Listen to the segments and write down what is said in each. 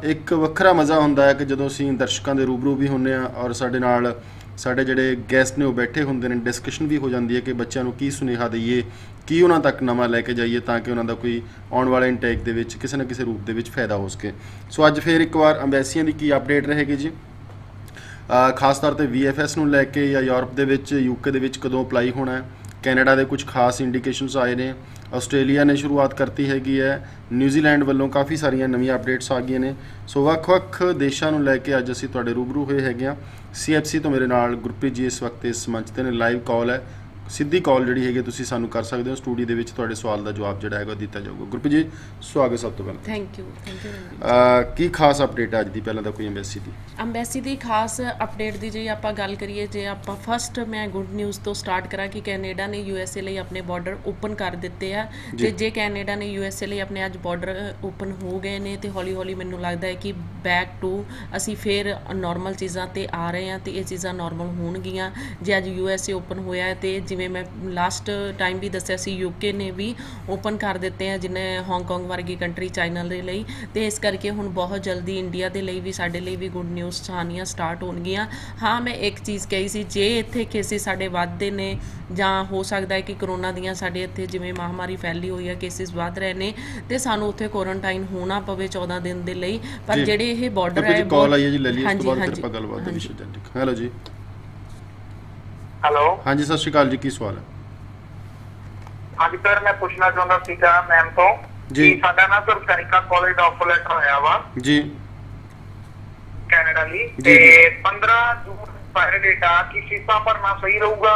ਇੱਕ ਵੱਖਰਾ ਮਜ਼ਾ ਹੁੰਦਾ ਹੈ ਕਿ ਜਦੋਂ ਅਸੀਂ ਦਰਸ਼ਕਾਂ ਦੇ ਰੂਬਰੂ ਵੀ ਹੁੰਦੇ ਹਾਂ ਔਰ ਸਾਡੇ ਨਾਲ ਸਾਡੇ ਜਿਹੜੇ ਗੈਸਟ ਨੇ ਉਹ ਬੈਠੇ ਹੁੰਦੇ ਨੇ, ਡਿਸਕਸ਼ਨ ਵੀ ਹੋ ਜਾਂਦੀ ਹੈ ਕਿ ਬੱਚਿਆਂ ਨੂੰ ਕੀ ਸੁਨੇਹਾ ਦਈਏ, ਕੀ ਉਹਨਾਂ ਤੱਕ ਨਵਾਂ ਲੈ ਕੇ ਜਾਈਏ ਤਾਂ ਕਿ ਉਹਨਾਂ ਦਾ ਕੋਈ ਆਉਣ ਵਾਲੇ ਇਨਟੇਕ ਦੇ ਵਿੱਚ ਕਿਸੇ ਨਾ ਕਿਸੇ ਰੂਪ ਦੇ ਵਿੱਚ ਫਾਇਦਾ ਹੋ ਸਕੇ। ਸੋ ਅੱਜ ਫਿਰ ਇੱਕ ਵਾਰ ਅੰਬੈਸੀਆਂ ਦੀ ਕੀ ਅਪਡੇਟ ਰਹੇਗੀ ਜੀ, ਖਾਸ ਤੌਰ ਤੇ VFS ਨੂੰ ਲੈ ਕੇ ਜਾਂ ਯੂਰਪ ਦੇ ਵਿੱਚ UK ਦੇ ਵਿੱਚ ਕਦੋਂ ਅਪਲਾਈ ਹੋਣਾ ਹੈ, ਕੈਨੇਡਾ ਦੇ ਕੁਝ ਖਾਸ ਇੰਡੀਕੇਸ਼ਨਸ ਆਏ ਨੇ, ਆਸਟ੍ਰੇਲੀਆ ਨੇ ਸ਼ੁਰੂਆਤ ਕਰਤੀ ਹੈਗੀ ਹੈ, ਨਿਊਜ਼ੀਲੈਂਡ ਵੱਲੋਂ ਕਾਫੀ ਸਾਰੀਆਂ ਨਵੀਆਂ ਅਪਡੇਟਸ ਆ ਗਈਆਂ ਨੇ। ਸੋ ਵੱਖ-ਵੱਖ ਦੇਸ਼ਾਂ ਨੂੰ ਲੈ ਕੇ ਅੱਜ ਅਸੀਂ ਤੁਹਾਡੇ ਰੂਬਰੂ ਹੋਏ ਹੈਗੇ ਹਾਂ। CFC ਤੋਂ ਮੇਰੇ ਨਾਲ ਗੁਰਪ੍ਰੀਤ ਜੀ ਇਸ ਵਕਤ ਇਸ ਮੰਚ ਤੇ ਨੇ, ਲਾਈਵ ਕਾਲ ਹੈ, ਸਿੱਧੀ ਕਾਲ ਜਿਹੜੀ ਹੈਗੀ ਤੁਸੀਂ ਸਾਨੂੰ ਕਰ ਸਕਦੇ ਹੋ। ਸਟੂਡੀਓ ਦੇ ਵਿੱਚ ਤੁਹਾਡੇ ਸਵਾਲ ਦਾ ਜਵਾਬ ਜਿਹੜਾ ਹੈਗਾ ਦਿੱਤਾ ਜਾਊਗਾ। ਗੁਰਪ੍ਰੀਤ ਜੀ ਸਵਾਗਤ ਸਭ ਤੋਂ ਪਹਿਲਾਂ। ਥੈਂਕ ਯੂ ਕੀ ਖਾਸ ਅਪਡੇਟ ਹੈ ਅੱਜ ਦੀ, ਪਹਿਲਾਂ ਤਾਂ ਕੋਈ ਅੰਬੈਸੀ ਦੀ ਖਾਸ ਅਪਡੇਟ ਦੀ ਜੇ ਆਪਾਂ ਗੱਲ ਕਰੀਏ, ਜੇ ਆਪਾਂ ਫਸਟ ਮੈਂ ਗੁੱਡ ਨਿਊਜ਼ ਤੋਂ ਸਟਾਰਟ ਕਰਾਂ ਕਿ ਕੈਨੇਡਾ ਨੇ USA ਲਈ ਆਪਣੇ ਬਾਰਡਰ ਓਪਨ ਕਰ ਦਿੱਤੇ ਆ ਤੇ ਜੇ ਕੈਨੇਡਾ ਨੇ USA ਲਈ ਆਪਣੇ ਅੱਜ ਬਾਰਡਰ ਓਪਨ ਹੋ ਗਏ ਨੇ ਤੇ ਹੌਲੀ ਹੌਲੀ ਮੈਨੂੰ ਲੱਗਦਾ ਹੈ ਕਿ ਬੈਕ ਟੂ ਅਸੀਂ ਫਿਰ ਨਾਰਮਲ ਚੀਜ਼ਾਂ ਤੇ ਆ ਰਹੇ ਹਾਂ ਤੇ ਇਹ ਚੀਜ਼ਾਂ ਨਾਰਮਲ ਹੋਣਗੀਆਂ। ਜੇ ਅੱਜ USA ਓਪਨ ਹੋਇਆ ਹੈ ਤੇ ਜਿਵੇਂ ਮੈਂ ਲਾਸਟ ਟਾਈਮ ਵੀ ਦੱਸਿਆ ਸੀ UK ਨੇ ਵੀ ਓਪਨ ਕਰ ਦਿੱਤੇ ਆ, ਜਿਹਨੇ ਹਾਂਗਕਾਂਗ ਵਰਗੀ ਕੰਟਰੀ ਚਾਈਨਾ ਦੇ ਲਈ, ਤੇ ਇਸ ਕਰਕੇ ਹੁਣ ਬਹੁਤ ਜਲਦੀ ਇੰਡੀਆ ਦੇ ਲਈ ਵੀ ਸਾਡੇ ਲਈ ਵੀ ਗੁੱਡ ਨਿਊਜ਼ ਆਉਣੀਆਂ ਸਟਾਰਟ ਹੋਣਗੀਆਂ। ਹਾਂ, ਮੈਂ ਇੱਕ ਚੀਜ਼ ਕਹੀ ਸੀ, ਜੇ ਇੱਥੇ ਕੇਸਿਸ ਸਾਡੇ ਵੱਧਦੇ ਨੇ ਜਾਂ ਹੋ ਸਕਦਾ ਹੈ ਕਿ ਕਰੋਨਾ ਦੀਆਂ ਸਾਡੇ ਇੱਥੇ ਜਿਵੇਂ ਮਹਾਮਾਰੀ ਫੈਲੀ ਹੋਈ ਹੈ, ਕੇਸਿਸ ਵੱਧ ਰਹੇ ਨੇ ਤੇ ਸਾਨੂੰ ਉੱਥੇ ਕੁਆਰੰਟਾਈਨ ਹੋਣਾ ਪਵੇ 14 ਦਿਨ ਦੇ ਲਈ। ਪਰ ਜਿਹੜੇ ਇਹ ਬਾਰਡਰ ਹੈ ਕਾਲ ਆਈ ਹੈ ਜੀ, ਲੈ ਲਈ, ਉਸ ਤੋਂ ਬਾਅਦ ਫਿਰ ਆਪਾਂ ਗੱਲਬਾਤ ਦੇ ਵਿਸ਼ੇ ਤੇ। ਹੈਲੋ ਜੀ। ਹੈਲੋ ਹਾਂਜੀ, ਸਤਿ ਸ਼੍ਰੀ ਅਕਾਲ ਜੀ, ਕੀ ਸਵਾਲ ਹੈ? ਹਾਂਜੀ ਸਰ, ਮੈਂ ਪੁੱਛਣਾ ਚਾਹੁੰਦਾ ਸੀਗਾ ਮੈਮ ਤੋਂ ਜੀ, ਸਾਡਾ ਨਾ ਸਰ ਸੈਨਿਕਾ ਕਾਲਜ ਦਾ ਆਫਰ ਲੈਟਰ ਆਇਆ ਵਾ ਜੀ ਕੈਨੇਡਾ ਲਈ ਤੇ 15 ਜੂਨ ਐਕਸਪਾਇਰ ਡੇਟ ਆ, ਕਿ ਫੀਸਾਂ ਭਰਨਾ ਸਹੀ ਰਹੂਗਾ?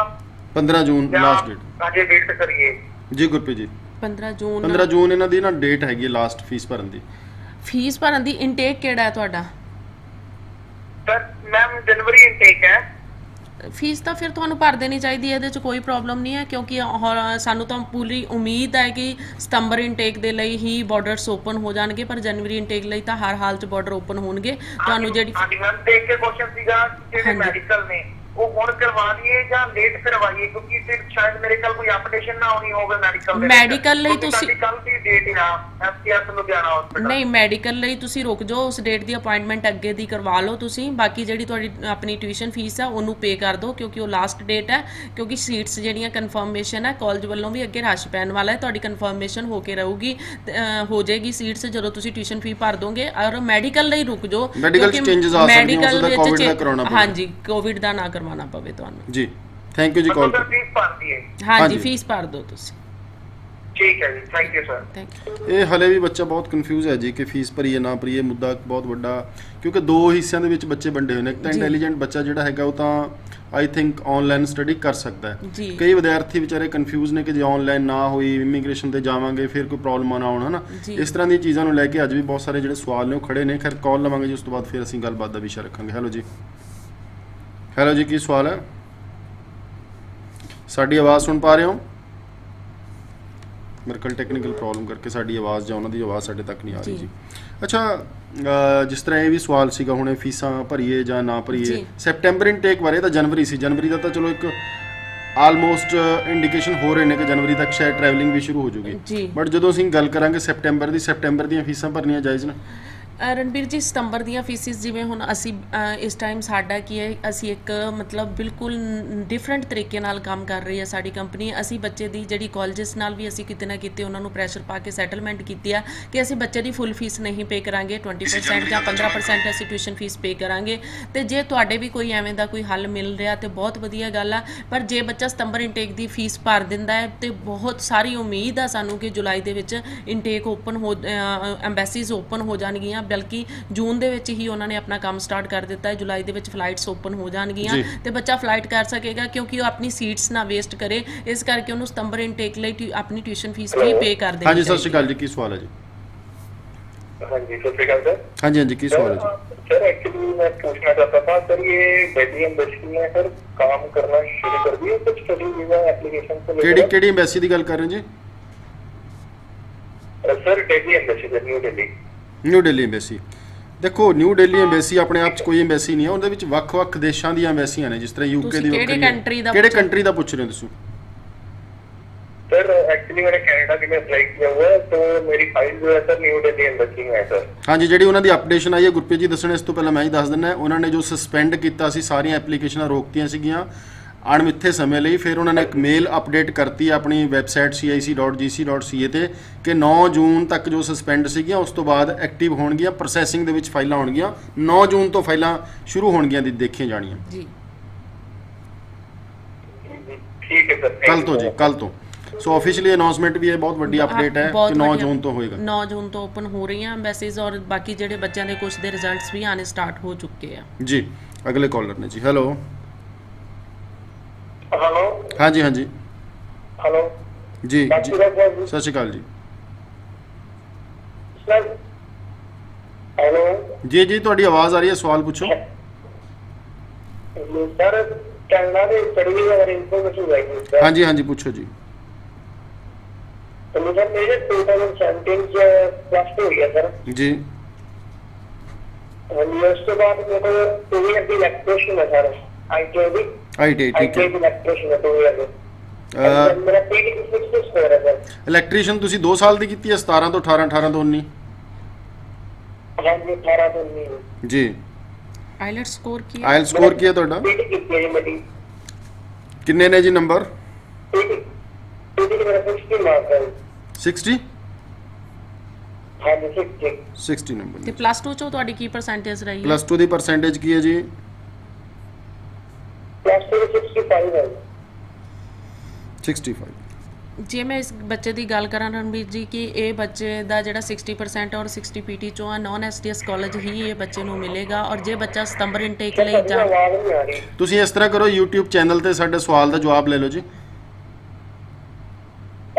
15 ਜੂਨ ਲਾਸਟ ਡੇਟ। ਅਜੇ ਵੇਟ ਕਰੀਏ ਜੀ ਗੁਰਪ੍ਰੀਤ ਜੀ। 15 ਜੂਨ ਇਹਨਾਂ ਦੀ ਨਾ ਡੇਟ ਹੈਗੀ ਹੈ ਲਾਸਟ ਫੀਸ ਭਰਨ ਦੀ। ਫੀਸ ਭਰਨ ਦੀ ਇਨਟੇਕ ਕਿਹੜਾ ਹੈ ਤੁਹਾਡਾ? ਸਰ ਮੈਮ ਜਨਵਰੀ ਇਨਟੇਕ ਹੈ। ਫੀਸ ਤਾਂ ਫਿਰ ਤੁਹਾਨੂੰ ਭਰ ਦੇਣੀ ਚਾਹੀਦੀ ਹੈ, ਇਹਦੇ 'ਚ ਕੋਈ ਪ੍ਰੋਬਲਮ ਨਹੀਂ ਹੈ ਕਿਉਂਕਿ ਸਾਨੂੰ ਤਾਂ ਪੂਰੀ ਉਮੀਦ ਹੈ ਕਿ ਸਤੰਬਰ ਇਨਟੇਕ ਦੇ ਲਈ ਹੀ ਬਾਰਡਰਸ ਓਪਨ ਹੋ ਜਾਣਗੇ, ਪਰ ਜਨਵਰੀ ਇਨਟੇਕ ਲਈ ਤਾਂ ਹਰ ਹਾਲ 'ਚ ਬਾਰਡਰ ਓਪਨ ਹੋਣਗੇ। ਤੁਹਾਨੂੰ ਜਿਹੜੀ ਮੈਮ ਦੇਖ ਕੇ ਕੁਐਸਚਨ ਸੀਗਾ ਜਿਹੜੇ ਮੈਡੀਕਲ ਨੇ ਉਹ ਹੁਣ ਕਰਵਾ ਲਈਏ ਜਾਂ ਲੇਟ ਕਰਵਾਈਏ, ਕਿਉਂਕਿ ਫਿਰ ਸ਼ਾਇਦ ਮੇਰੇ ਕੋਲ ਕੋਈ ਅਪਡੇਸ਼ਨ ਨਾ ਹੋਣੀ ਹੋਵੇ ਮੈਡੀਕਲ ਦੇ। ਮੈਡੀਕਲ ਲਈ ਤੁਸੀਂ ਕੱਲ ਦੀ ਡੇਟ ਆ FCS ਲੁਧਿਆਣਾ ਹਸਪੀਟਲ। ਨਹੀਂ, ਮੈਡੀਕਲ ਲਈ ਤੁਸੀਂ ਰੁਕ ਜਾਓ, ਉਸ ਡੇਟ ਦੀ ਅਪਾਇੰਟਮੈਂਟ ਅੱਗੇ ਦੀ ਕਰਵਾ ਲਓ ਤੁਸੀਂ। ਬਾਕੀ ਜਿਹੜੀ ਤੁਹਾਡੀ ਆਪਣੀ ਟਿਊਸ਼ਨ ਫੀਸ ਆ ਉਹਨੂੰ ਪੇ ਕਰ ਦਿਓ ਕਿਉਂਕਿ ਉਹ ਲਾਸਟ ਡੇਟ ਹੈ, ਕਿਉਂਕਿ ਸੀਟਸ ਜਿਹੜੀਆਂ ਕਨਫਰਮੇਸ਼ਨ ਹੈ ਕਾਲਜ ਵੱਲੋਂ ਵੀ ਅੱਗੇ ਰਸ਼ ਪੈਣ ਵਾਲਾ ਹੈ, ਤੁਹਾਡੀ ਕਨਫਰਮੇਸ਼ਨ ਹੋ ਕੇ ਰਹੂਗੀ, ਹੋ ਜਾਏਗੀ ਸੀਟਸ ਜਦੋਂ ਤੁਸੀਂ ਟਿਊਸ਼ਨ ਫੀ ਭਰ ਦੋਗੇ। ਔਰ ਮੈਡੀਕਲ ਲਈ ਰੁਕ ਜਾਓ, ਮੈਡੀਕਲ ਵਿੱਚ ਹਾਂਜੀ ਕੋਵਿਡ ਦਾ ਨਾ ਕਰਵਾਉਣਾ ਪਵੇ ਤੁਹਾਨੂੰ ਜੀ। ਥੈਂਕ ਯੂ ਜੀ ਕਾਲ। ਫੀਸ ਭਰਦੀ ਹੈ? ਹਾਂਜੀ, ਫੀਸ ਭਰ ਦਿਓ ਤੁਸੀਂ। ਠੀਕ ਹੈ ਜੀ, thank you sir. Thank you. ਇਹ ਹਲੇ ਵੀ ਬੱਚਾ ਬਹੁਤ ਕਨਫਿਊਜ਼ ਹੈ ਜੀ ਕਿ ਫੀਸ ਭਰੀਏ ਨਾ ਭਰੀਏ। ਮੁੱਦਾ ਬਹੁਤ ਵੱਡਾ, ਕਿਉਂਕਿ ਦੋ ਹਿੱਸਿਆਂ ਦੇ ਵਿੱਚ ਬੱਚੇ ਵੰਡੇ ਹੋਏ ਨੇ। ਇੱਕ ਤਾਂ ਇੰਟੈਲੀਜੈਂਟ ਬੱਚਾ ਜਿਹੜਾ ਹੈਗਾ ਉਹ ਤਾਂ ਆਈ ਥਿੰਕ ਆਨਲਾਈਨ ਸਟੱਡੀ ਕਰ ਸਕਦਾ ਹੈ। ਕਈ ਵਿਦਿਆਰਥੀ ਵਿਚਾਰੇ ਕਨਫਿਊਜ਼ ਨੇ ਕਿ ਜੇ ਆਨਲਾਈਨ ਨਾ ਹੋਈ, ਇਮੀਗ੍ਰੇਸ਼ਨ ਤੇ ਜਾਵਾਂਗੇ ਫਿਰ ਕੋਈ ਪ੍ਰੋਬਲਮ ਨਾ ਆਉਣ, ਹੈ ਨਾ। ਇਸ ਤਰ੍ਹਾਂ ਦੀਆਂ ਚੀਜ਼ਾਂ ਨੂੰ ਲੈ ਕੇ ਅੱਜ ਵੀ ਬਹੁਤ ਸਾਰੇ ਜਿਹੜੇ ਸਵਾਲ ਨੇ ਉਹ ਖੜੇ ਨੇ। ਖੈਰ ਕਾਲ ਲਵਾਂਗੇ ਜੀ, ਉਸ ਤੋਂ ਬਾਅਦ ਫਿਰ ਅਸੀਂ ਗੱਲਬਾਤ ਦਾ ਵਿਸ਼ਾ ਰੱਖਾਂਗੇ। ਹੈਲੋ ਜੀ। ਹੈਲੋ ਜੀ, ਕੀ ਸਵਾਲ ਹੈ? ਸਾਡੀ ਆਵਾਜ਼ ਸੁਣ ਪਾ ਰਹੇ ਹੋ? ਮੇਰੇ ਕੋਲ ਟੈਕਨੀਕਲ ਪ੍ਰੋਬਲਮ ਕਰਕੇ ਸਾਡੀ ਆਵਾਜ਼ ਜਾਂ ਉਹਨਾਂ ਦੀ ਆਵਾਜ਼ ਸਾਡੇ ਤੱਕ ਨਹੀਂ ਆ ਰਹੀ ਜੀ। ਅੱਛਾ, ਜਿਸ ਤਰ੍ਹਾਂ ਇਹ ਵੀ ਸਵਾਲ ਸੀਗਾ ਹੁਣੇ ਫੀਸਾਂ ਭਰੀਏ ਜਾਂ ਨਾ ਭਰੀਏ, ਸੈਪਟੈਂਬਰ ਇਨਟੇਕ ਬਾਰੇ ਤਾਂ ਜਨਵਰੀ ਸੀ, ਜਨਵਰੀ ਦਾ ਤਾਂ ਚਲੋ ਇੱਕ ਆਲਮੋਸਟ ਇੰਡੀਕੇਸ਼ਨ ਹੋ ਰਹੇ ਨੇ ਕਿ ਜਨਵਰੀ ਤੱਕ ਸ਼ਾਇਦ ਟਰੈਵਲਿੰਗ ਵੀ ਸ਼ੁਰੂ ਹੋ ਜੂਗੀ। ਬਟ ਜਦੋਂ ਅਸੀਂ ਗੱਲ ਕਰਾਂਗੇ ਸੈਪਟੈਂਬਰ ਦੀ, ਸੈਪਟੈਂਬਰ ਦੀਆਂ ਫੀਸਾਂ ਭਰਨੀਆਂ ਜਾਇਜ਼ ਨੇ? ਰਣਬੀਰ ਜੀ, ਸਤੰਬਰ ਦੀਆਂ ਫੀਸਿਸ ਜਿਵੇਂ ਹੁਣ ਅਸੀਂ ਇਸ ਟਾਈਮ ਸਾਡਾ ਕੀ ਹੈ, ਅਸੀਂ ਇੱਕ ਮਤਲਬ ਬਿਲਕੁਲ ਡਿਫਰੈਂਟ ਤਰੀਕੇ ਨਾਲ ਕੰਮ ਕਰ ਰਹੀ ਹੈ ਸਾਡੀ ਕੰਪਨੀ। ਅਸੀਂ ਬੱਚੇ ਦੀ ਜਿਹੜੀ ਕਾਲਜਸ ਨਾਲ ਵੀ ਅਸੀਂ ਕਿਤੇ ਨਾ ਕਿਤੇ ਉਹਨਾਂ ਨੂੰ ਪ੍ਰੈਸ਼ਰ ਪਾ ਕੇ ਸੈਟਲਮੈਂਟ ਕੀਤੀ ਆ ਕਿ ਅਸੀਂ ਬੱਚੇ ਦੀ ਫੁੱਲ ਫੀਸ ਨਹੀਂ ਪੇ ਕਰਾਂਗੇ, 20% ਜਾਂ 15% ਅਸੀਂ ਟਿਊਸ਼ਨ ਫੀਸ ਪੇ ਕਰਾਂਗੇ। ਤੇ ਜੇ ਤੁਹਾਡੇ ਵੀ ਕੋਈ ਐਵੇਂ ਦਾ ਕੋਈ ਹੱਲ ਮਿਲ ਰਿਹਾ ਤੇ ਬਹੁਤ ਵਧੀਆ ਗੱਲ ਆ। ਪਰ ਜੇ ਬੱਚਾ ਸਤੰਬਰ ਇਨਟੇਕ ਦੀ ਫੀਸ ਭਰ ਦਿੰਦਾ ਹੈ ਤੇ ਬਹੁਤ ਸਾਰੀ ਉਮੀਦ ਆ ਸਾਨੂੰ ਕਿ ਜੁਲਾਈ ਦੇ ਵਿੱਚ ਇਨਟੇਕ ਓਪਨ ਹੋ, ਐਮਬੈਸੀਜ਼ ਓਪਨ ਹੋ ਜਾਣਗੀਆਂ, ਬਲਕਿ ਜੂਨ ਦੇ ਵਿੱਚ ਹੀ ਉਹਨਾਂ ਨੇ ਆਪਣਾ ਕੰਮ ਸਟਾਰਟ ਕਰ ਦਿੱਤਾ ਹੈ। ਜੁਲਾਈ ਦੇ ਵਿੱਚ ਫਲਾਈਟਸ ਓਪਨ ਹੋ ਜਾਣਗੀਆਂ ਤੇ ਬੱਚਾ ਫਲਾਈਟ ਕਰ ਸਕੇਗਾ ਕਿਉਂਕਿ ਉਹ ਆਪਣੀ ਸੀਟਸ ਨਾ ਵੇਸਟ ਕਰੇ। ਇਸ ਕਰਕੇ ਉਹਨੂੰ ਸਤੰਬਰ ਇਨਟੇਕ ਲਈ ਆਪਣੀ ਟਿਊਸ਼ਨ ਫੀਸ ਵੀ ਪੇ ਕਰ ਦੇਣੀ। ਹਾਂਜੀ, ਸਤਿ ਸ਼੍ਰੀ ਅਕਾਲ ਜੀ, ਕੀ ਸਵਾਲ ਹੈ ਜੀ? ਹਾਂਜੀ, ਸਤਿ ਸ਼੍ਰੀ ਅਕਾਲ ਸਰ। ਹਾਂਜੀ, ਕੀ ਸਵਾਲ ਹੈ ਜੀ? सर एक्चुअली मैं पूछना चाहता था सर, ये दिल्ली एम्बेसी में सर काम करना शुरू कर दिए कुछ स्टडी वीजा एप्लीकेशन से? केड़ी एम्बेसी ਦੀ ਗੱਲ ਕਰ ਰਹੇ ਜੀ? Sir Delhi embassy, new Delhi embassy. ਦੇਖੋ, ਨਿਊ ਦਿੱਲੀ ਐਮਬੈਸੀ ਆਪਣੇ ਆਪ 'ਚ ਕੋਈ ਐਮਬੈਸੀ ਨਹੀਂ ਹੈ, ਉਹਦੇ ਵਿੱਚ ਵੱਖ-ਵੱਖ ਦੇਸ਼ਾਂ ਦੀਆਂ ਐਮਬੈਸੀਆਂ ਨੇ। ਜਿਸ ਤਰ੍ਹਾਂ UK ਦੀ ਵੱਖਰੀ, ਕਿਹੜੇ ਕੰਟਰੀ ਦਾ ਪੁੱਛ ਰਹੇ ਹੋ ਤੁਸੀਂ? सर एक्चुअली रिसेंटली मैंने कनाडा के लिए अप्लाई किया हुआ है, तो मेरी फाइल जो है सर न्यू दिल्ली एम्बेसी में है सर। ਹਾਂਜੀ, ਜਿਹੜੀ ਉਹਨਾਂ ਦੀ ਅਪਡੇਸ਼ਨ ਆਈ ਹੈ ਗੁਰਪ੍ਰੀਤ ਜੀ ਦੱਸਣ, ਇਸ ਤੋਂ ਪਹਿਲਾਂ ਮੈਂ ਹੀ ਦੱਸ ਦਿੰਦਾ, ਉਹਨਾਂ ਨੇ ਜੋ ਸਸਪੈਂਡ ਕੀਤਾ ਸੀ ਸਾਰੀਆਂ ਐਪਲੀਕੇਸ਼ਨਾਂ ਰੋਕਤੀਆਂ ਸੀਗੀਆਂ ਅਣਮਿੱਥੇ ਸਮੇਂ ਲਈ। ਫਿਰ ਉਹਨਾਂ ਨੇ ਇੱਕ ਮੇਲ ਅਪਡੇਟ ਕਰਤੀ ਆਪਣੀ ਵੈਬਸਾਈਟ cic.gc.ca ਤੇ ਕਿ 9 ਜੂਨ ਤੱਕ ਜੋ ਸਸਪੈਂਡ ਸੀਗੀਆਂ ਉਸ ਤੋਂ ਬਾਅਦ ਐਕਟਿਵ ਹੋਣਗੀਆਂ, ਪ੍ਰੋਸੈਸਿੰਗ ਦੇ ਵਿੱਚ ਫਾਈਲਾਂ ਹੋਣਗੀਆਂ, 9 ਜੂਨ ਤੋਂ ਫਾਈਲਾਂ ਸ਼ੁਰੂ ਹੋਣਗੀਆਂ ਦੀ ਦੇਖੀਆਂ ਜਾਣੀਆਂ ਜੀ। ठीक है सर, ਕੱਲ ਤੋਂ ਜੀ, ਕੱਲ ਤੋਂ। ਸੋ ਆਫੀਸ਼ੀਅਲੀ ਅਨਾਉਂਸਮੈਂਟ ਵੀ ਇਹ ਬਹੁਤ ਵੱਡੀ ਅਪਡੇਟ ਹੈ ਬਹੁਤ ਕਿ 9 ਵਧੀਆ। ਜੂਨ ਤੋਂ ਹੋਏਗਾ। 9 ਜੂਨ ਤੋਂ ਓਪਨ ਹੋ ਰਹੀਆਂ ਐਮਬੈਸੀਜ਼ ਔਰ ਬਾਕੀ ਜਿਹੜੇ ਬੱਚਿਆਂ ਦੇ ਕੁਝ ਦੇ ਰਿਜ਼ਲਟਸ ਵੀ ਆਣੇ ਸਟਾਰਟ ਹੋ ਚੁੱਕੇ ਆ ਜੀ। ਅਗਲੇ ਕਾਲਰ ਨੇ ਜੀ, ਹੈਲੋ। हेलो ਹਾਂਜੀ ਹਾਂਜੀ हेलो ਜੀ ਜੀ, डॉक्टर साहब ਸਤਿ ਸ਼੍ਰੀ ਅਕਾਲ ਜੀ। सर हेलो ਜੀ ਜੀ, ਤੁਹਾਡੀ ਆਵਾਜ਼ ਆ ਰਹੀ ਹੈ, ਸਵਾਲ ਪੁੱਛੋ। सर कनाडा ਦੇ ਸਟੱਡੀ ਬਾਰੇ ਇਨਫੋਰਮੇਸ਼ਨ ਚਾਹੀਦੀ ਸਰ। ਹਾਂਜੀ ਹਾਂਜੀ, ਪੁੱਛੋ ਜੀ। तो मुझे मेरे 2017 से प्लस टू हुई है सर, ਜੀ और उसके बाद मेरे को 2 ईयर की इलेक्ट्रिशियन है सर, ITI की ਆਈਟੀ ਠੀਕ ਹੈ। इलेक्ट्रिशियन है 2 ईयर की। मेरा पीटी 66 स्कोर है सर। ਇਲੈਕਟ੍ਰੀਸ਼ੀਅਨ ਤੁਸੀਂ 2 ਸਾਲ ਦੀ ਕੀਤੀ ਹੈ, 17 ਤੋਂ 18, 18 ਤੋਂ 19? हाँ जी 18 तो नहीं ਜੀ। ਆਈਲੈਟ ਸਕੋਰ ਕੀ ਹੈ? ਆਇਲ ਸਕੋਰ ਕੀ ਹੈ ਤੁਹਾਡਾ? पीटी की है मेरी, ਕਿੰਨੇ ਨੇ ਜੀ ਨੰਬਰ? पीटी पीटी मेरा 60 मार्क्स है। 60? हाँ जी 60। 60 ਨੰਬਰ ਤੇ ਪਲੱਸ 2 ਚੋਂ ਤੁਹਾਡੀ ਕੀ ਪਰਸੈਂਟੇਜ ਰਹੀ ਹੈ? ਪਲੱਸ 2 ਦੀ ਪਰਸੈਂਟੇਜ ਕੀ ਹੈ ਜੀ? प्लस टू 65 है। 65। ਜੇ ਮੈਂ ਇਸ ਬੱਚੇ ਦੀ ਗੱਲ ਕਰਾਂ ਰਣਵੀਰ ਜੀ ਕਿ ਇਹ ਬੱਚੇ ਦਾ ਜਿਹੜਾ 60% ਔਰ 60 ਪੀਟੀ ਚੋਂ ਆ, ਨਾਨ ਐਸਟੀਐਸ ਕਾਲਜ ਹੀ ਇਹ ਬੱਚੇ ਨੂੰ ਮਿਲੇਗਾ। ਔਰ ਜੇ ਬੱਚਾ ਸਤੰਬਰ ਇਨਟੇਕ ਲਈ ਜਾ आवाज नहीं आ रही। ਤੁਸੀਂ ਇਸ ਤਰ੍ਹਾਂ ਕਰੋ, YouTube ਚੈਨਲ ਤੇ ਸਾਡੇ ਸਵਾਲ ਦਾ ਜਵਾਬ ਲੈ ਲਓ ਜੀ।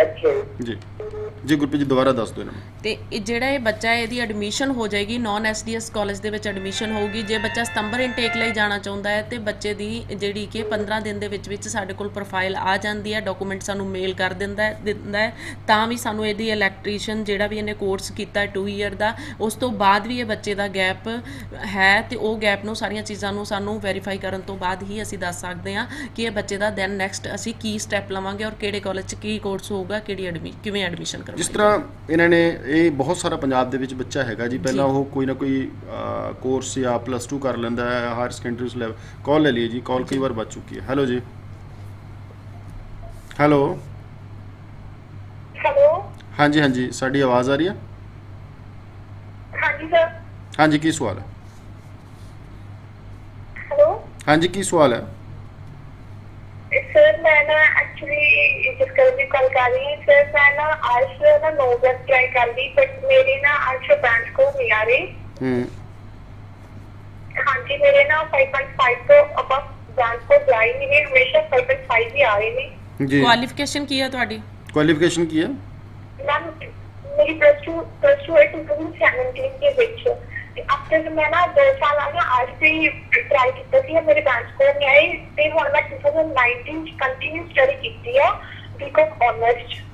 अच्छा ਜੀ ਜੀ, ਗੁਰਪ੍ਰੀਤ ਜੀ ਦੁਬਾਰਾ ਦੱਸ ਦਿਓ ਇਹਨਾਂ ਨੂੰ। ਤੇ ਇਹ ਜਿਹੜਾ ਇਹ ਬੱਚਾ ਹੈ ਇਹਦੀ ਐਡਮਿਸ਼ਨ ਹੋ ਜਾਏਗੀ, ਨਾਨ ਐਸਡੀਐਸ ਕਾਲਜ ਦੇ ਵਿੱਚ ਐਡਮਿਸ਼ਨ ਹੋਊਗੀ। ਜੇ ਬੱਚਾ ਸਤੰਬਰ ਇਨਟੇਕ ਲਈ ਜਾਣਾ ਚਾਹੁੰਦਾ ਹੈ ਤੇ ਬੱਚੇ ਦੀ ਜਿਹੜੀ ਕਿ 15 ਦਿਨ ਦੇ ਵਿੱਚ ਸਾਡੇ ਕੋਲ ਪ੍ਰੋਫਾਈਲ ਆ ਜਾਂਦੀ ਹੈ, ਡਾਕੂਮੈਂਟ ਸਾਨੂੰ ਮੇਲ ਕਰ ਦਿੰਦਾ ਹੈ ਤਾਂ ਵੀ ਸਾਨੂੰ ਇਹਦੀ ਇਲੈਕਟ੍ਰੀਸ਼ੀਅਨ ਜਿਹੜਾ ਵੀ ਇਹਨੇ ਕੋਰਸ ਕੀਤਾ 2 ਈਅਰ ਦਾ, ਉਸ ਤੋਂ ਬਾਅਦ ਵੀ ਇਹ ਬੱਚੇ ਦਾ ਗੈਪ ਹੈ ਤੇ ਉਹ ਗੈਪ ਨੂੰ ਸਾਰੀਆਂ ਚੀਜ਼ਾਂ ਨੂੰ ਸਾਨੂੰ ਵੈਰੀਫਾਈ ਕਰਨ ਤੋਂ ਬਾਅਦ ਹੀ ਅਸੀਂ ਦੱਸ ਸਕਦੇ ਹਾਂ ਕਿ ਇਹ ਬੱਚੇ ਦਾ ਦੈਨ ਨੈਕਸਟ ਅਸੀਂ ਕੀ ਸਟੈਪ ਲਵਾਂਗੇ ਔਰ ਕਿਹੜੇ ਕਾਲਜ 'ਚ ਕੀ ਕੋਰਸ ਹੋਊਗਾ, ਕਿਵੇਂ ਐਡਮਿਸ਼ਨ ਕਰਵਾਉਣੀ। ਜਿਸ ਤਰ੍ਹਾਂ ਇਹਨਾਂ ਨੇ ਇਹ ਬਹੁਤ ਸਾਰਾ ਪੰਜਾਬ ਦੇ ਵਿੱਚ ਬੱਚਾ ਹੈਗਾ ਜੀ, ਪਹਿਲਾਂ ਉਹ ਕੋਈ ਨਾ ਕੋਈ ਕੋਰਸ ਜਾਂ ਪਲੱਸ 2 ਕਰ ਲੈਂਦਾ ਹੈ ਹਾਇਰ ਸੈਕੰਡਰੀ ਲੈਵਲ। ਕਾਲ ਲੈ ਲਈਏ ਜੀ, ਕਾਲ ਕਈ ਵਾਰ ਵੱਜ ਚੁੱਕੀ ਹੈ। ਹੈਲੋ ਜੀ, ਹੈਲੋ। हेलो ਹਾਂਜੀ ਹਾਂਜੀ, ਸਾਡੀ ਆਵਾਜ਼ ਆ ਰਹੀ ਹੈ? हाँ जी सर। ਹਾਂਜੀ, ਕੀ ਸਵਾਲ ਹੈ? हेलो ਹਾਂਜੀ, ਕੀ ਸਵਾਲ ਹੈ? सर मैं ना एक्चुअली जिस कर भी कॉल कर रही हूँ सर, मैं ना आज ना नोवेल ट्राई कर ली बट मेरी ना आज बैंक को नहीं आ रही। हाँ जी मेरे ना 5.5 तो अब बैंक को जा ही नहीं रही, हमेशा 5.5 ही आ रही नहीं। ਜੀ। ਕੁਆਲੀਫਿਕੇਸ਼ਨ ਕੀ ਹੈ ਤੁਹਾਡੀ? ਕੁਆਲੀਫਿਕੇਸ਼ਨ ਕੀ ਹੈ? मैम मेरी प्लस टू है 2017 के विच। आफ्टर मैं ना 2 साल आ आज से ट्राई किया थी, मेरे बैंक को नहीं आई ते हुण मैं 2019 कंटिन्यू स्टडी की है बीकॉम ऑनर्स।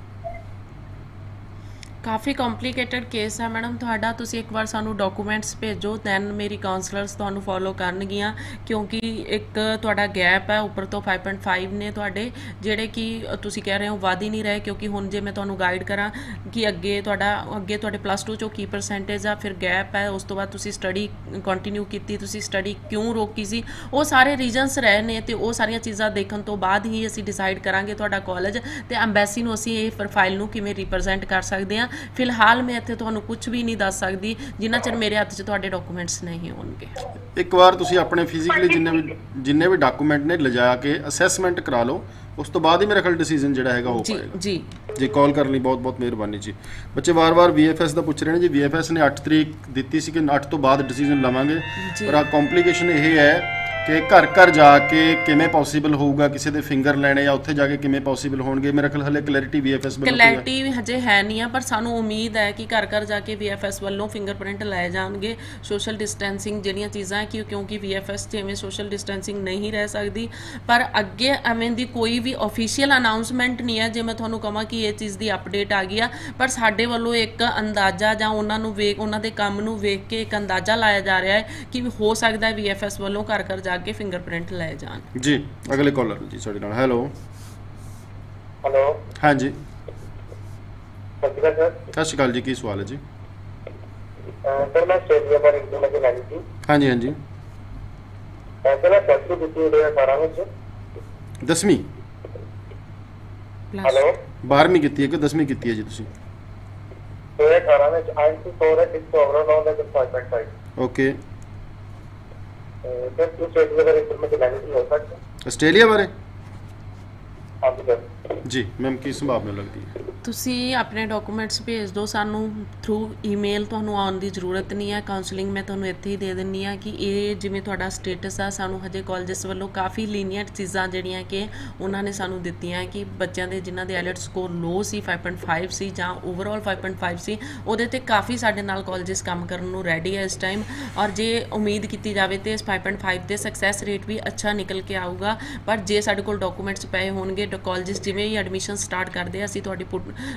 ਕਾਫੀ ਕੰਪਲਿਕੇਟਡ ਕੇਸ ਹੈ ਮੈਡਮ ਤੁਹਾਡਾ। ਤੁਸੀਂ ਇੱਕ ਵਾਰ ਸਾਨੂੰ ਡਾਕੂਮੈਂਟਸ ਭੇਜੋ, ਦੈਨ ਮੇਰੀ ਕਾਉਂਸਲਰਸ ਤੁਹਾਨੂੰ ਫੋਲੋ ਕਰਨਗੀਆਂ ਕਿਉਂਕਿ ਇੱਕ ਤੁਹਾਡਾ ਗੈਪ ਹੈ ਉੱਪਰ ਤੋਂ 5.5 ਨੇ ਤੁਹਾਡੇ ਜਿਹੜੇ ਕਿ ਤੁਸੀਂ ਕਹਿ ਰਹੇ ਹੋ ਵੱਧ ਹੀ ਨਹੀਂ ਰਹੇ। ਕਿਉਂਕਿ ਹੁਣ ਜੇ ਮੈਂ ਤੁਹਾਨੂੰ ਗਾਈਡ ਕਰਾਂ ਕਿ ਅੱਗੇ ਤੁਹਾਡੇ ਪਲੱਸ 2 ਚੋਂ ਕੀ ਪਰਸੈਂਟੇਜ ਆ, ਫਿਰ ਗੈਪ ਹੈ, ਉਸ ਤੋਂ ਬਾਅਦ ਤੁਸੀਂ ਸਟੱਡੀ ਕੰਟੀਨਿਊ ਕੀਤੀ, ਤੁਸੀਂ ਸਟੱਡੀ ਕਿਉਂ ਰੋਕੀ ਸੀ, ਉਹ ਸਾਰੇ ਰੀਜ਼ਨਸ ਰਹੇ ਨੇ ਤੇ ਉਹ ਸਾਰੀਆਂ ਚੀਜ਼ਾਂ ਦੇਖਣ ਤੋਂ ਬਾਅਦ ਹੀ ਅਸੀਂ ਡਿਸਾਈਡ ਕਰਾਂਗੇ ਤੁਹਾਡਾ ਕਾਲਜ ਤੇ ਐਮਬੈਸੀ ਨੂੰ ਅਸੀਂ ਇਹ ਪ੍ਰੋਫਾਈਲ ਨੂੰ ਕਿਵੇਂ ਰਿਪਰੈਜ਼ੈਂਟ ਕਰ ਸਕਦੇ ਹਾਂ। ਫਿਲਹਾਲ ਮੈਂ ਇੱਥੇ ਤੁਹਾਨੂੰ ਕੁਝ ਵੀ ਨਹੀਂ ਦੱਸ ਸਕਦੀ ਜਿੰਨਾ ਚਿਰ ਮੇਰੇ ਹੱਥ 'ਚ ਤੁਹਾਡੇ ਡਾਕੂਮੈਂਟਸ ਨਹੀਂ ਹੋਣਗੇ। ਇੱਕ ਵਾਰ ਤੁਸੀਂ ਆਪਣੇ ਫਿਜ਼ੀਕਲੀ ਜਿੰਨੇ ਵੀ ਡਾਕੂਮੈਂਟ ਨੇ ਲਿਜਾ ਕੇ ਅਸੈਸਮੈਂਟ ਕਰਾ ਲਓ, ਉਸ ਤੋਂ ਬਾਅਦ ਹੀ ਮੇਰਾ ਖਿਆਲ ਡਿਸੀਜਨ ਜਿਹੜਾ ਹੈਗਾ ਹੋ ਪਾਏਗਾ। ਜੀ ਜੀ, ਕਾਲ ਕਰਨ ਲਈ ਬਹੁਤ ਬਹੁਤ ਮਿਹਰਬਾਨੀ ਜੀ। ਬੱਚੇ ਵਾਰ-ਵਾਰ VFS ਦਾ ਪੁੱਛ ਰਹੇ ਨੇ ਜੀ। VFS ਨੇ 8 ਤਰੀਕ ਦਿੱਤੀ ਸੀ ਕਿ 8 ਤੋਂ ਬਾਅਦ ਡਿਸੀਜਨ ਲਵਾਂਗੇ, ਪਰ ਆ ਕੰਪਲਿਕੇਸ਼ਨ ਇਹ ਹੈ ਕਿ ਘਰ ਘਰ ਜਾ ਕੇ ਕਿਵੇਂ ਪੋਸੀਬਲ ਹੋਊਗਾ, ਕਿਸੇ ਦੇ ਫਿੰਗਰ ਲੈਣੇ ਜਾਂ ਉੱਥੇ ਜਾ ਕੇ ਕਿਵੇਂ ਪੋਸੀਬਲ ਹੋਣਗੇ। ਮੇਰਾ ਖਿਆਲ ਹਲੇ ਕਲੈਰਿਟੀ VFS ਵੱਲੋਂ ਕਲੈਰਿਟੀ ਹਜੇ ਹੈ ਨਹੀਂ ਆ, ਪਰ ਸਾਨੂੰ ਉਮੀਦ ਹੈ ਕਿ ਘਰ ਘਰ ਜਾ ਕੇ VFS ਵੱਲੋਂ ਫਿੰਗਰਪ੍ਰਿੰਟ ਲਾਏ ਜਾਣਗੇ। ਸੋਸ਼ਲ ਡਿਸਟੈਂਸਿੰਗ ਜਿਹੜੀਆਂ ਚੀਜ਼ਾਂ ਹੈ ਕਿਉਂਕਿ VFS 'ਚ ਐਵੇਂ ਸੋਸ਼ਲ ਡਿਸਟੈਂਸਿੰਗ ਨਹੀਂ ਰਹਿ ਸਕਦੀ, ਪਰ ਅੱਗੇ ਐਵੇਂ ਦੀ ਕੋਈ ਵੀ ਆਫੀਸ਼ੀਅਲ ਅਨਾਉਂਸਮੈਂਟ ਨਹੀਂ ਹੈ ਜੇ ਮੈਂ ਤੁਹਾਨੂੰ ਕਹਾਂ ਕਿ ਇਹ ਚੀਜ਼ ਦੀ ਅਪਡੇਟ ਆ ਗਈ ਆ। ਪਰ ਸਾਡੇ ਵੱਲੋਂ ਇੱਕ ਅੰਦਾਜ਼ਾ ਜਾਂ ਉਹਨਾਂ ਦੇ ਕੰਮ ਨੂੰ ਵੇਖ ਕੇ ਇੱਕ ਅੰਦਾਜ਼ਾ ਲਾਇਆ ਜਾ ਰਿਹਾ ਹੈ ਕਿ ਹੋ ਸਕਦਾ ਹੈ VFS ਵੱਲੋਂ ਘਰ ਘਰ ਜਾ ਕੇ ਫਿੰਗਰਪ੍ਰਿੰਟ ਲਏ ਜਾਣ। ਜੀ, ਅਗਲੇ ਕਾਲਰ ਜੀ ਸਾਡੇ ਨਾਲ। ਹੈਲੋ हेलो ਹਾਂਜੀ ਸਤਿ ਸ਼੍ਰੀ ਅਕਾਲ ਸਤਿ ਸ਼੍ਰੀ ਅਕਾਲ ਜੀ, ਕੀ ਸਵਾਲ ਹੈ ਜੀ? ਸਰ ਮੈਂ ਆਸਟ੍ਰੇਲੀਆ ਬਾਰੇ ਇਨਫੋਰਮੇਸ਼ਨ ਲੈਣੀ ਸੀ। ਹਾਂਜੀ ਹਾਂਜੀ। ਸਰ ਮੈਂ ਪਲੱਸ 2 ਕੀਤੀ 2018 ਵਿੱਚ। 10ਵੀਂ ਪਲੱਸ ਹੈਲੋ 12ਵੀਂ ਕੀਤੀ ਹੈ ਕਿ 10ਵੀਂ ਕੀਤੀ ਹੈ ਜੀ ਤੁਸੀਂ? 2018 ਵਿੱਚ IELTS ਸਕੋਰ ਹੈ 6 ਓਵਰਆਲ ਦਾ 5.5। ਓਕੇ। ਸਰ ਤੁਸੀਂ ਆਸਟ੍ਰੇਲੀਆ ਬਾਰੇ ਇਨਫੋਰਮੇਸ਼ਨ ਲੈਣੀ ਸੀ, ਹੋ ਸਕਦਾ? ਆਸਟ੍ਰੇਲੀਆ ਬਾਰੇ ਹਾਂਜੀ ਸਰ। ਜੀ ਮੈਮ, ਕੀ ਸੰਭਾਵਨਾ ਲੱਗਦੀ ਹੈ? ਤੁਸੀਂ ਆਪਣੇ ਡਾਕੂਮੈਂਟਸ ਭੇਜ ਦਿਓ ਸਾਨੂੰ ਥਰੂ ਈਮੇਲ। ਤੁਹਾਨੂੰ ਆਉਣ ਦੀ ਜ਼ਰੂਰਤ ਨਹੀਂ ਹੈ। ਕਾਉਂਸਲਿੰਗ ਮੈਂ ਤੁਹਾਨੂੰ ਇੱਥੇ ਹੀ ਦੇ ਦਿੰਦੀ ਹਾਂ ਕਿ ਇਹ ਜਿਵੇਂ ਤੁਹਾਡਾ ਸਟੇਟਸ ਆ, ਸਾਨੂੰ ਹਜੇ ਕਾਲਜਸ ਵੱਲੋਂ ਕਾਫੀ ਲੀਨੀਅੰਟ ਚੀਜ਼ਾਂ ਜਿਹੜੀਆਂ ਕਿ ਉਹਨਾਂ ਨੇ ਸਾਨੂੰ ਦਿੱਤੀਆਂ ਕਿ ਬੱਚਿਆਂ ਦੇ ਜਿਨ੍ਹਾਂ ਦੇ ਆਈਲੈਟਸ ਸਕੋਰ ਲੋ ਸੀ 5.5 ਸੀ ਜਾਂ ਓਵਰਆਲ 5.5 ਸੀ, ਉਹਦੇ ਤੇ ਕਾਫੀ ਸਾਡੇ ਨਾਲ ਕਾਲਜਸ ਕੰਮ ਕਰਨ ਨੂੰ ਰੈਡੀ ਹੈ ਇਸ ਟਾਈਮ। ਔਰ ਜੇ ਉਮੀਦ ਕੀਤੀ ਜਾਵੇ ਤਾਂ ਇਸ 5.5 ਤੇ ਸਕਸੈਸ ਰੇਟ ਵੀ ਅੱਛਾ ਨਿਕਲ ਕੇ ਆਊਗਾ। ਪਰ ਜੇ ਸਾਡੇ ਕੋਲ ਡਾਕੂਮੈਂਟਸ ਪਏ ਹੋਣਗੇ, ਕਾਲਜਸ ਜਿਵੇਂ ਹੀ ਐਡਮਿਸ਼ਨ ਸਟਾਰਟ ਕਰਦੇ ਆ, ਅਸੀਂ ਤੁਹਾਡੀ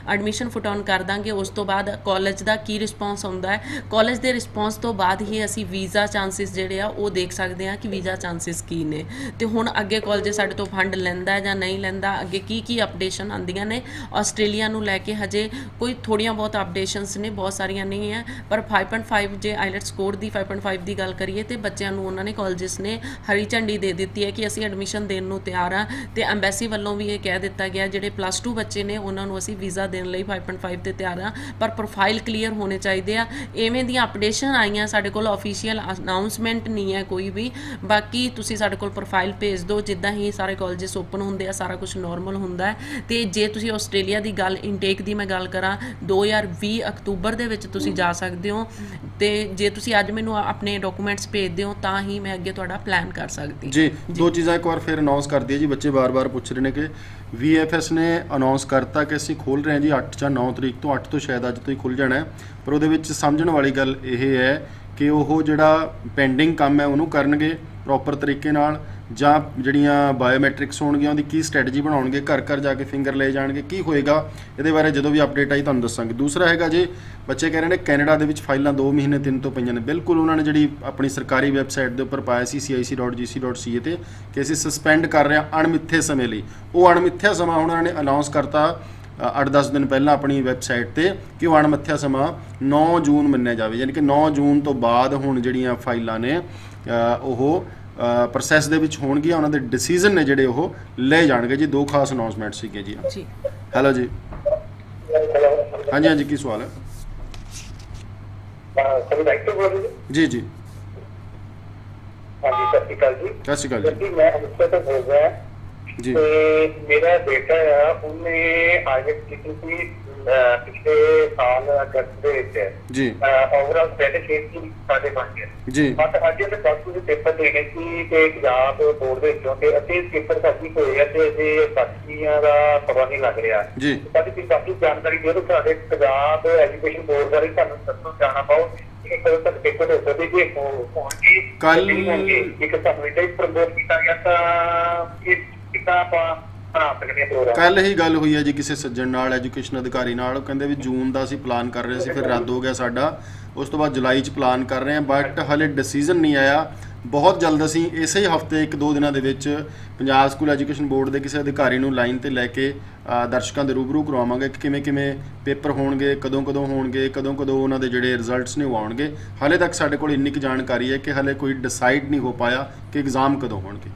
ਐਡਮਿਸ਼ਨ ਫੁੱਟ ਆਨ ਕਰ ਦਾਂਗੇ। ਉਸ ਤੋਂ ਬਾਅਦ ਕਾਲਜ ਦਾ ਕੀ ਰਿਸਪੌਂਸ ਆਉਂਦਾ ਹੈ, ਕਾਲਜ ਦੇ ਰਿਸਪੌਂਸ ਤੋਂ ਬਾਅਦ ਹੀ ਅਸੀਂ ਵੀਜ਼ਾ ਚਾਂਸਿਸ ਜਿਹੜੇ ਆ ਉਹ ਦੇਖ ਸਕਦੇ ਹਾਂ ਕਿ ਵੀਜ਼ਾ ਚਾਂਸਿਸ ਕੀ ਨੇ। ਤੇ ਹੁਣ ਅੱਗੇ ਕਾਲਜ ਸਾਡੇ ਤੋਂ ਫੰਡ ਲੈਂਦਾ ਜਾਂ ਨਹੀਂ ਲੈਂਦਾ, ਅੱਗੇ ਕੀ ਅਪਡੇਸ਼ਨ ਆਉਂਦੀਆਂ ਨੇ ਆਸਟ੍ਰੇਲੀਆ ਨੂੰ ਲੈ ਕੇ, ਹਜੇ ਕੋਈ ਥੋੜ੍ਹੀਆਂ ਬਹੁਤ ਅਪਡੇਸ਼ਨਸ ਨੇ, ਬਹੁਤ ਸਾਰੀਆਂ ਨਹੀਂ ਹੈ। ਪਰ 5.5 ਜੇ ਆਈਲੈਟ ਸਕੋਰ ਦੀ 5.5 ਦੀ ਗੱਲ ਕਰੀਏ ਤੇ ਬੱਚਿਆਂ ਨੂੰ ਉਹਨਾਂ ਨੇ ਕਾਲਜਸ ਨੇ ਹਰੀ ਝੰਡੀ ਦੇ ਦਿੱਤੀ ਹੈ ਕਿ ਅਸੀਂ ਐਡਮਿਸ਼ਨ ਦੇਣ ਨੂੰ ਤਿਆਰ ਹਾਂ। ਤੇ ਐਮਬੈਸੀ ਵੱਲੋਂ ਵੀ ਇਹ ਕਹਿ ਦਿੱਤਾ ਗਿਆ ਜਿਹੜੇ ਪਲੱਸ 2 ਬੱਚੇ ਨੇ ਉਹਨਾਂ ਨੂੰ ਅਸੀਂ ਵੀਜ਼ਾ ਦੇਣ ਲਈ 5.5 ਤੇ ਤਿਆਰ ਹਾਂ, ਪਰ ਪ੍ਰੋਫਾਈਲ ਕਲੀਅਰ ਹੋਣੇ ਚਾਹੀਦੇ ਆ। ਇਵੇਂ ਦੀਆਂ ਅਪਡੇਸ਼ਨ ਆਈਆਂ, ਸਾਡੇ ਕੋਲ ਆਫੀਸ਼ੀਅਲ ਅਨਾਉਂਸਮੈਂਟ ਨਹੀਂ ਹੈ ਕੋਈ ਵੀ। ਬਾਕੀ ਤੁਸੀਂ ਸਾਡੇ ਕੋਲ ਪ੍ਰੋਫਾਈਲ ਭੇਜ ਦਿਓ, ਜਿੱਦਾਂ ਹੀ ਸਾਰੇ ਕਾਲਜਸ ਓਪਨ ਹੁੰਦੇ ਆ ਸਾਰਾ ਕੁਝ ਨੋਰਮਲ ਹੁੰਦਾ ਹੈ। ਤੇ ਜੇ ਤੁਸੀਂ ਆਸਟ੍ਰੇਲੀਆ ਦੀ ਗੱਲ, ਇਨਟੇਕ ਦੀ ਮੈਂ ਗੱਲ ਕਰਾਂ, 2020 ਅਕਤੂਬਰ ਦੇ ਵਿੱਚ ਤੁਸੀਂ ਜਾ ਸਕਦੇ ਹੋ। ਤੇ ਜੇ ਤੁਸੀਂ ਅੱਜ ਮੈਨੂੰ ਆਪਣੇ ਡਾਕੂਮੈਂਟਸ ਭੇਜ ਦਿਓ ਤਾਂ ਹੀ ਮੈਂ ਅੱਗੇ ਤੁਹਾਡਾ ਪਲਾਨ ਕਰ ਸਕਦੀ ਜੀ। ਦੋ ਚੀਜ਼ਾਂ ਇੱਕ ਵਾਰ ਫਿਰ ਅਨਾਉਂਸ ਕਰ ਦਈਏ ਜੀ, ਬੱਚੇ ਬਾਰ-ਬਾਰ ਪੁੱਛ ਰਹੇ ਨੇ ਕਿ VFS ਨੇ ਅਨਾਉਂਸ ਕਰਤਾ ਕਿ ਅਸੀਂ ਖੋਲ੍ਹ ਰਹੇ ਹਾਂ ਜੀ 8 ਜਾਂ 9 ਤਰੀਕ ਤੋਂ, 8 ਤੋਂ ਸ਼ਾਇਦ ਅੱਜ ਤੋਂ ਹੀ ਖੁੱਲ੍ਹ ਜਾਣਾ ਹੈ। ਪਰ ਉਹਦੇ ਵਿੱਚ ਸਮਝਣ ਵਾਲੀ ਗੱਲ ਇਹ ਹੈ ਕਿ ਉਹ ਜਿਹੜਾ ਪੈਂਡਿੰਗ ਕੰਮ ਹੈ ਉਹਨੂੰ ਕਰਨਗੇ ਪ੍ਰੋਪਰ ਤਰੀਕੇ ਨਾਲ, ਜਾਂ ਜਿਹੜੀਆਂ ਬਾਇਓਮੈਟ੍ਰਿਕਸ ਹੋਣਗੀਆਂ ਉਹਦੀ ਕੀ ਸਟ੍ਰੈਟਜੀ ਬਣਾਉਣਗੇ, ਘਰ ਘਰ ਜਾ ਕੇ ਫਿੰਗਰ ਲੈ ਜਾਣਗੇ, ਕੀ ਹੋਏਗਾ ਇਹਦੇ ਬਾਰੇ ਜਦੋਂ ਵੀ ਅਪਡੇਟ ਆਈ ਤੁਹਾਨੂੰ ਦੱਸਾਂਗੇ। ਦੂਸਰਾ ਹੈਗਾ ਜੀ, ਬੱਚੇ ਕਹਿ ਰਹੇ ਨੇ ਕੈਨੇਡਾ ਦੇ ਵਿੱਚ ਫਾਈਲਾਂ 2 ਮਹੀਨੇ 3 ਤੋਂ ਪਈਆਂ ਨੇ। ਬਿਲਕੁਲ ਉਹਨਾਂ ਨੇ ਜਿਹੜੀ ਆਪਣੀ ਸਰਕਾਰੀ ਵੈਬਸਾਈਟ ਦੇ ਉੱਪਰ ਪਾਇਆ ਸੀ cic.gc.ca ਤੇ ਕਿ ਅਸੀਂ ਸਸਪੈਂਡ ਕਰ ਰਹੇ ਹਾਂ ਅਣਮਿੱਥੇ ਸਮੇਂ ਲਈ, ਉਹ ਅਣਮਿੱਥਿਆ ਸਮਾਂ ਹੁਣ ਉਹਨਾਂ ਨੇ ਅਨਾਉਂਸ ਕਰਤਾ 8-10 ਦਿਨ ਪਹਿਲਾਂ ਆਪਣੀ ਵੈਬਸਾਈਟ ਤੇ ਕਿ ਉਹ ਅਣਮਿੱਥਿਆ ਸਮਾਂ 9 ਜੂਨ ਮੰਨਿਆ ਜਾਵੇ। ਯਾਨੀ ਕਿ 9 ਜੂਨ ਤੋਂ ਬਾਅਦ ਹੁਣ ਜਿਹੜੀਆਂ ਫਾਈਲਾਂ ਨੇ ਉਹ ਪ੍ਰੋਸੈਸ ਦੇ ਵਿੱਚ ਹੋਣਗੀਆਂ, ਉਹਨਾਂ ਦੇ ਡਿਸੀਜਨ ਨੇ ਜਿਹੜੇ ਉਹ ਲੈ ਜਾਣਗੇ ਜੀ। 2 ਖਾਸ ਅਨਾਉਂਸਮੈਂਟ ਸੀਗੇ ਜੀ। ਜੀ। ਹੈਲੋ ਜੀ। ਹਾਂਜੀ ਹਾਂਜੀ, ਕੀ ਸਵਾਲ ਹੈ? ਸਰ ਡਾਇਰੈਕਟਰ ਬੋਲ ਰਹੇ ਜੀ ਜੀ। ਹਾਂਜੀ ਸਤਿ ਸ਼੍ਰੀ ਅਕਾਲ ਜੀ। ਸਤਿ ਸ਼੍ਰੀ ਅਕਾਲ ਜੀ। ਮੈਂ ਅੰਮ੍ਰਿਤਸਰ ਤੋਂ ਬੋਲ ਰਿਹਾ ਜੀ। ਤੇ ਮੇਰਾ ਬੇਟਾ ਆ, ਉਹਨੇ ਆਈਲੈਟ ਕੀਤੀ ਸੀ ਪਿਛਲੇ ਸਾਲ ਅਗਸਤ ਦੇ ਵਿੱਚ ਜੀ। ਓਵਰਆਲ ਕ੍ਰੈਡਿਟ ਰੇਟ ਸੀ 5.5 ਜੀ। ਬਟ ਅੱਜ ਦੇ ਪਲੱਸ 2 ਦੇ ਪੇਪਰ ਦੇਣੇ ਸੀ ਤੇ ਪੰਜਾਬ ਬੋਰਡ ਦੇ ਵਿੱਚੋਂ, ਤੇ ਅਸੀਂ ਪੇਪਰ ਸਾਡੀ ਹੋਏ ਆ ਤੇ ਅਜੇ ਬਾਕੀਆਂ ਦਾ ਪਤਾ ਨਹੀਂ ਲੱਗ ਰਿਹਾ ਜੀ। ਸਾਡੀ ਤੁਸੀਂ ਕਾਫੀ ਜਾਣਕਾਰੀ ਦਿਓ। ਸਾਡੇ ਪੰਜਾਬ ਐਜੂਕੇਸ਼ਨ ਬੋਰਡ ਬਾਰੇ ਸਾਨੂੰ ਦੱਸੋ, ਜਾਣਾ ਪਾਓ ਕਿ ਕਦੋਂ ਤੱਕ ਪੇਪਰ ਹੋ ਸਕਦੇ ਜੇ ਹੋਣਗੇ ਕੱਲ੍ਹ ਇੱਕ ਸਾਨੂੰ ਇਹਦਾ ਹੀ ਪ੍ਰਮੋਟ ਕੀਤਾ ਗਿਆ ਤਾਂ ਇਹ ਕਿੱਦਾਂ ਆਪਾਂ ਬਣਾ ਸਕਦੇ ਹਾਂ ਪ੍ਰੋਗਰਾਮ। ਕੱਲ ਹੀ ਗੱਲ ਹੋਈ ਹੈ ਜੀ ਕਿਸੇ ਸੱਜਣ ਨਾਲ, ਐਜੂਕੇਸ਼ਨ ਅਧਿਕਾਰੀ ਨਾਲ। ਉਹ ਕਹਿੰਦੇ ਵੀ ਜੂਨ ਦਾ ਅਸੀਂ ਪਲਾਨ ਕਰ ਰਹੇ ਸੀ, ਫਿਰ ਰੱਦ ਹੋ ਗਿਆ ਸਾਡਾ। ਉਸ ਤੋਂ ਬਾਅਦ ਜੁਲਾਈ 'ਚ ਪਲਾਨ ਕਰ ਰਹੇ ਹਾਂ, ਬਟ ਹਲੇ ਡਿਸੀਜਨ ਨਹੀਂ ਆਇਆ। ਬਹੁਤ ਜਲਦ ਅਸੀਂ ਇਸੇ ਹੀ ਹਫ਼ਤੇ 1-2 ਦਿਨਾਂ ਦੇ ਵਿੱਚ ਪੰਜਾਬ ਸਕੂਲ ਐਜੂਕੇਸ਼ਨ ਬੋਰਡ ਦੇ ਕਿਸੇ ਅਧਿਕਾਰੀ ਨੂੰ ਲਾਈਨ ਤੇ ਲੈ ਕੇ ਦਰਸ਼ਕਾਂ ਦੇ ਰੂਬਰੂ ਕਰਵਾਵਾਂਗੇ ਕਿ ਕਿਵੇਂ ਪੇਪਰ ਹੋਣਗੇ, ਕਦੋਂ ਹੋਣਗੇ, ਕਦੋਂ ਉਹਨਾਂ ਦੇ ਜਿਹੜੇ ਰਿਜ਼ਲਟਸ ਨੇ ਉਹ ਆਉਣਗੇ। ਹਾਲੇ ਤੱਕ ਸਾਡੇ ਕੋਲ ਇੰਨੀ ਕੁ ਜਾਣਕਾਰੀ ਹੈ ਕਿ ਹਾਲੇ ਕੋਈ ਡਿਸਾਈਡ ਨਹੀਂ ਹੋ ਪਾਇਆ ਕਿ ਐਗਜ਼ਾਮ ਕਦੋਂ ਹੋਣਗੇ।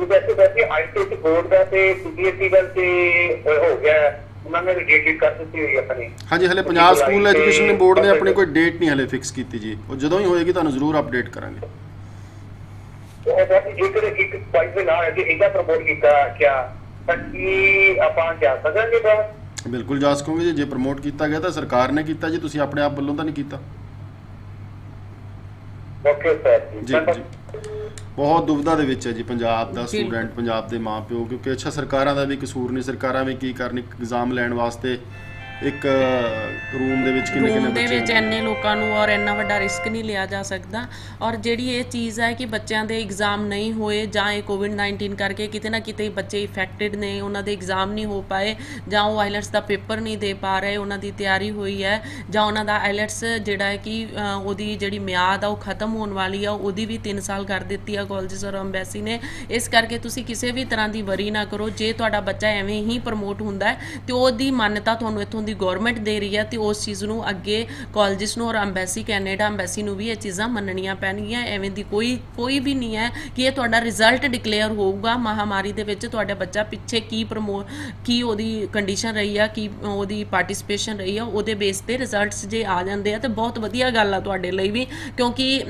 ਵੈਸੇ ਆਈਸੀਐਸਈ ਬੋਰਡ ਦਾ ਤੇ ਸੀਬੀਐਸਈ ਦਾ ਤੇ ਹੋ ਗਿਆ, ਉਹਨਾਂ ਨੇ ਡੇਟ ਕਰ ਦਿੱਤੀ ਹੋਈ ਆਪਣੀ। ਹਾਂਜੀ, ਹਲੇ ਪੰਜਾਬ ਸਕੂਲ ਐਜੂਕੇਸ਼ਨ ਬੋਰਡ ਨੇ ਆਪਣੀ ਕੋਈ ਡੇਟ ਨਹੀਂ ਹਲੇ ਫਿਕਸ ਕੀਤੀ ਜੀ। ਉਹ ਜਦੋਂ ਹੀ ਹੋਏਗੀ ਤੁਹਾਨੂੰ ਜ਼ਰੂਰ ਅਪਡੇਟ ਕਰਾਂਗੇ। ਜੇਕਰ ਇੱਕ ਪੁਆਇੰਟ ਦੇ ਨਾਲ ਅੱਗੇ ਇਹਦਾ ਪ੍ਰਮੋਟ ਕੀਤਾ ਕਿਆ ਤਾਂ ਕੀ ਆਪਾਂ ਜਾ ਸਕਾਂਗੇ ਬਾਹਰ? ਬਿਲਕੁਲ ਜਾ ਸਕੋਗੇ ਜੀ। ਜੇ ਪ੍ਰਮੋਟ ਕੀਤਾ ਗਿਆ ਤਾਂ ਸਰਕਾਰ ਨੇ ਕੀਤਾ ਜੀ, ਤੁਸੀਂ ਆਪਣੇ ਆਪ ਵੱਲੋਂ ਤਾਂ ਨਹੀਂ ਕੀਤਾ। ਓਕੇ ਸਰ ਜੀ। ਬਹੁਤ ਦੁਵਿਧਾ ਦੇ ਵਿੱਚ ਹੈ ਜੀ ਪੰਜਾਬ ਦਾ ਸਟੂਡੈਂਟ, ਪੰਜਾਬ ਦੇ ਮਾਂ ਪਿਓ, ਕਿਉਂਕਿ ਅੱਛਾ ਸਰਕਾਰਾਂ ਦਾ ਵੀ ਕਸੂਰ ਨਹੀਂ, ਸਰਕਾਰਾਂ ਵੀ ਕੀ ਕਰਨ, ਐਗਜ਼ਾਮ ਲੈਣ ਵਾਸਤੇ ਇੱਕ ਰੂਮ ਦੇ ਵਿੱਚ ਕਿੰਨੇ ਰੂਮ ਦੇ ਵਿੱਚ ਇੰਨੇ ਲੋਕਾਂ ਨੂੰ ਔਰ ਇੰਨਾ ਵੱਡਾ ਰਿਸਕ ਨਹੀਂ ਲਿਆ ਜਾ ਸਕਦਾ। ਔਰ ਜਿਹੜੀ ਇਹ ਚੀਜ਼ ਹੈ ਕਿ ਬੱਚਿਆਂ ਦੇ ਐਗਜ਼ਾਮ ਨਹੀਂ ਹੋਏ ਜਾਂ ਇਹ ਕੋਵਿਡ-19 ਕਰਕੇ ਕਿਤੇ ਨਾ ਕਿਤੇ ਬੱਚੇ ਇਫੈਕਟਡ ਨੇ, ਉਹਨਾਂ ਦੇ ਐਗਜ਼ਾਮ ਨਹੀਂ ਹੋ ਪਾਏ ਜਾਂ ਉਹ ਆਈਲੈਟਸ ਦਾ ਪੇਪਰ ਨਹੀਂ ਦੇ ਪਾ ਰਹੇ, ਉਹਨਾਂ ਦੀ ਤਿਆਰੀ ਹੋਈ ਹੈ ਜਾਂ ਉਹਨਾਂ ਦਾ ਆਈਲੈਟਸ ਜਿਹੜਾ ਹੈ ਕਿ ਉਹਦੀ ਜਿਹੜੀ ਮਿਆਦ ਆ ਉਹ ਖਤਮ ਹੋਣ ਵਾਲੀ ਆ, ਉਹਦੀ ਵੀ 3 ਸਾਲ ਕਰ ਦਿੱਤੀ ਆ ਕਾਲਜਸ ਔਰ ਐਮਬੈਸੀ ਨੇ। ਇਸ ਕਰਕੇ ਤੁਸੀਂ ਕਿਸੇ ਵੀ ਤਰ੍ਹਾਂ ਦੀ ਵਰੀ ਨਾ ਕਰੋ। ਜੇ ਤੁਹਾਡਾ ਬੱਚਾ ਐਵੇਂ ਹੀ ਪ੍ਰਮੋਟ ਹੁੰਦਾ ਹੈ ਤੇ ਉਹਦੀ ਮਾਨਤਾ ਤੁਹਾਨੂੰ ਇੱਥੋਂ ਦੀ ਗਵਰਨਮੈਂਟ ਦੇ ਰਹੀ ਹੈ ਤੇ ਉਸ ਚੀਜ਼ ਨੂੰ ਅੱਗੇ ਕਾਲਜਸ ਨੂੰ ਔਰ ਐਮਬੈਸੀ ਕੈਨੇਡਾ ਐਮਬੈਸੀ ਨੂੰ ਵੀ ਇਹ ਚੀਜ਼ਾਂ ਮੰਨਣੀਆਂ ਪੈਣਗੀਆਂ। ਐਵੇਂ ਦੀ ਕੋਈ ਵੀ ਨਹੀਂ ਹੈ ਕਿ ਇਹ ਤੁਹਾਡਾ ਰਿਜ਼ਲਟ ਡਿਕਲੇਅਰ ਹੋਊਗਾ ਮਹਾਮਾਰੀ ਦੇ ਵਿੱਚ ਤੁਹਾਡਾ ਬੱਚਾ ਪਿੱਛੇ ਕੀ ਉਹਦੀ ਕੰਡੀਸ਼ਨ ਰਹੀ ਆ, ਕੀ ਉਹਦੀ ਪਾਰਟਿਸਿਪੇਸ਼ਨ ਰਹੀ ਆ, ਉਹਦੇ ਬੇਸ ਤੇ ਰਿਜ਼ਲਟਸ ਜੇ ਆ ਜਾਂਦੇ ਆ ਤੇ ਬਹੁਤ ਵਧੀਆ ਗੱਲ ਆ ਤੁਹਾਡੇ ਲਈ ਵੀ। ਕਿਉਂਕਿ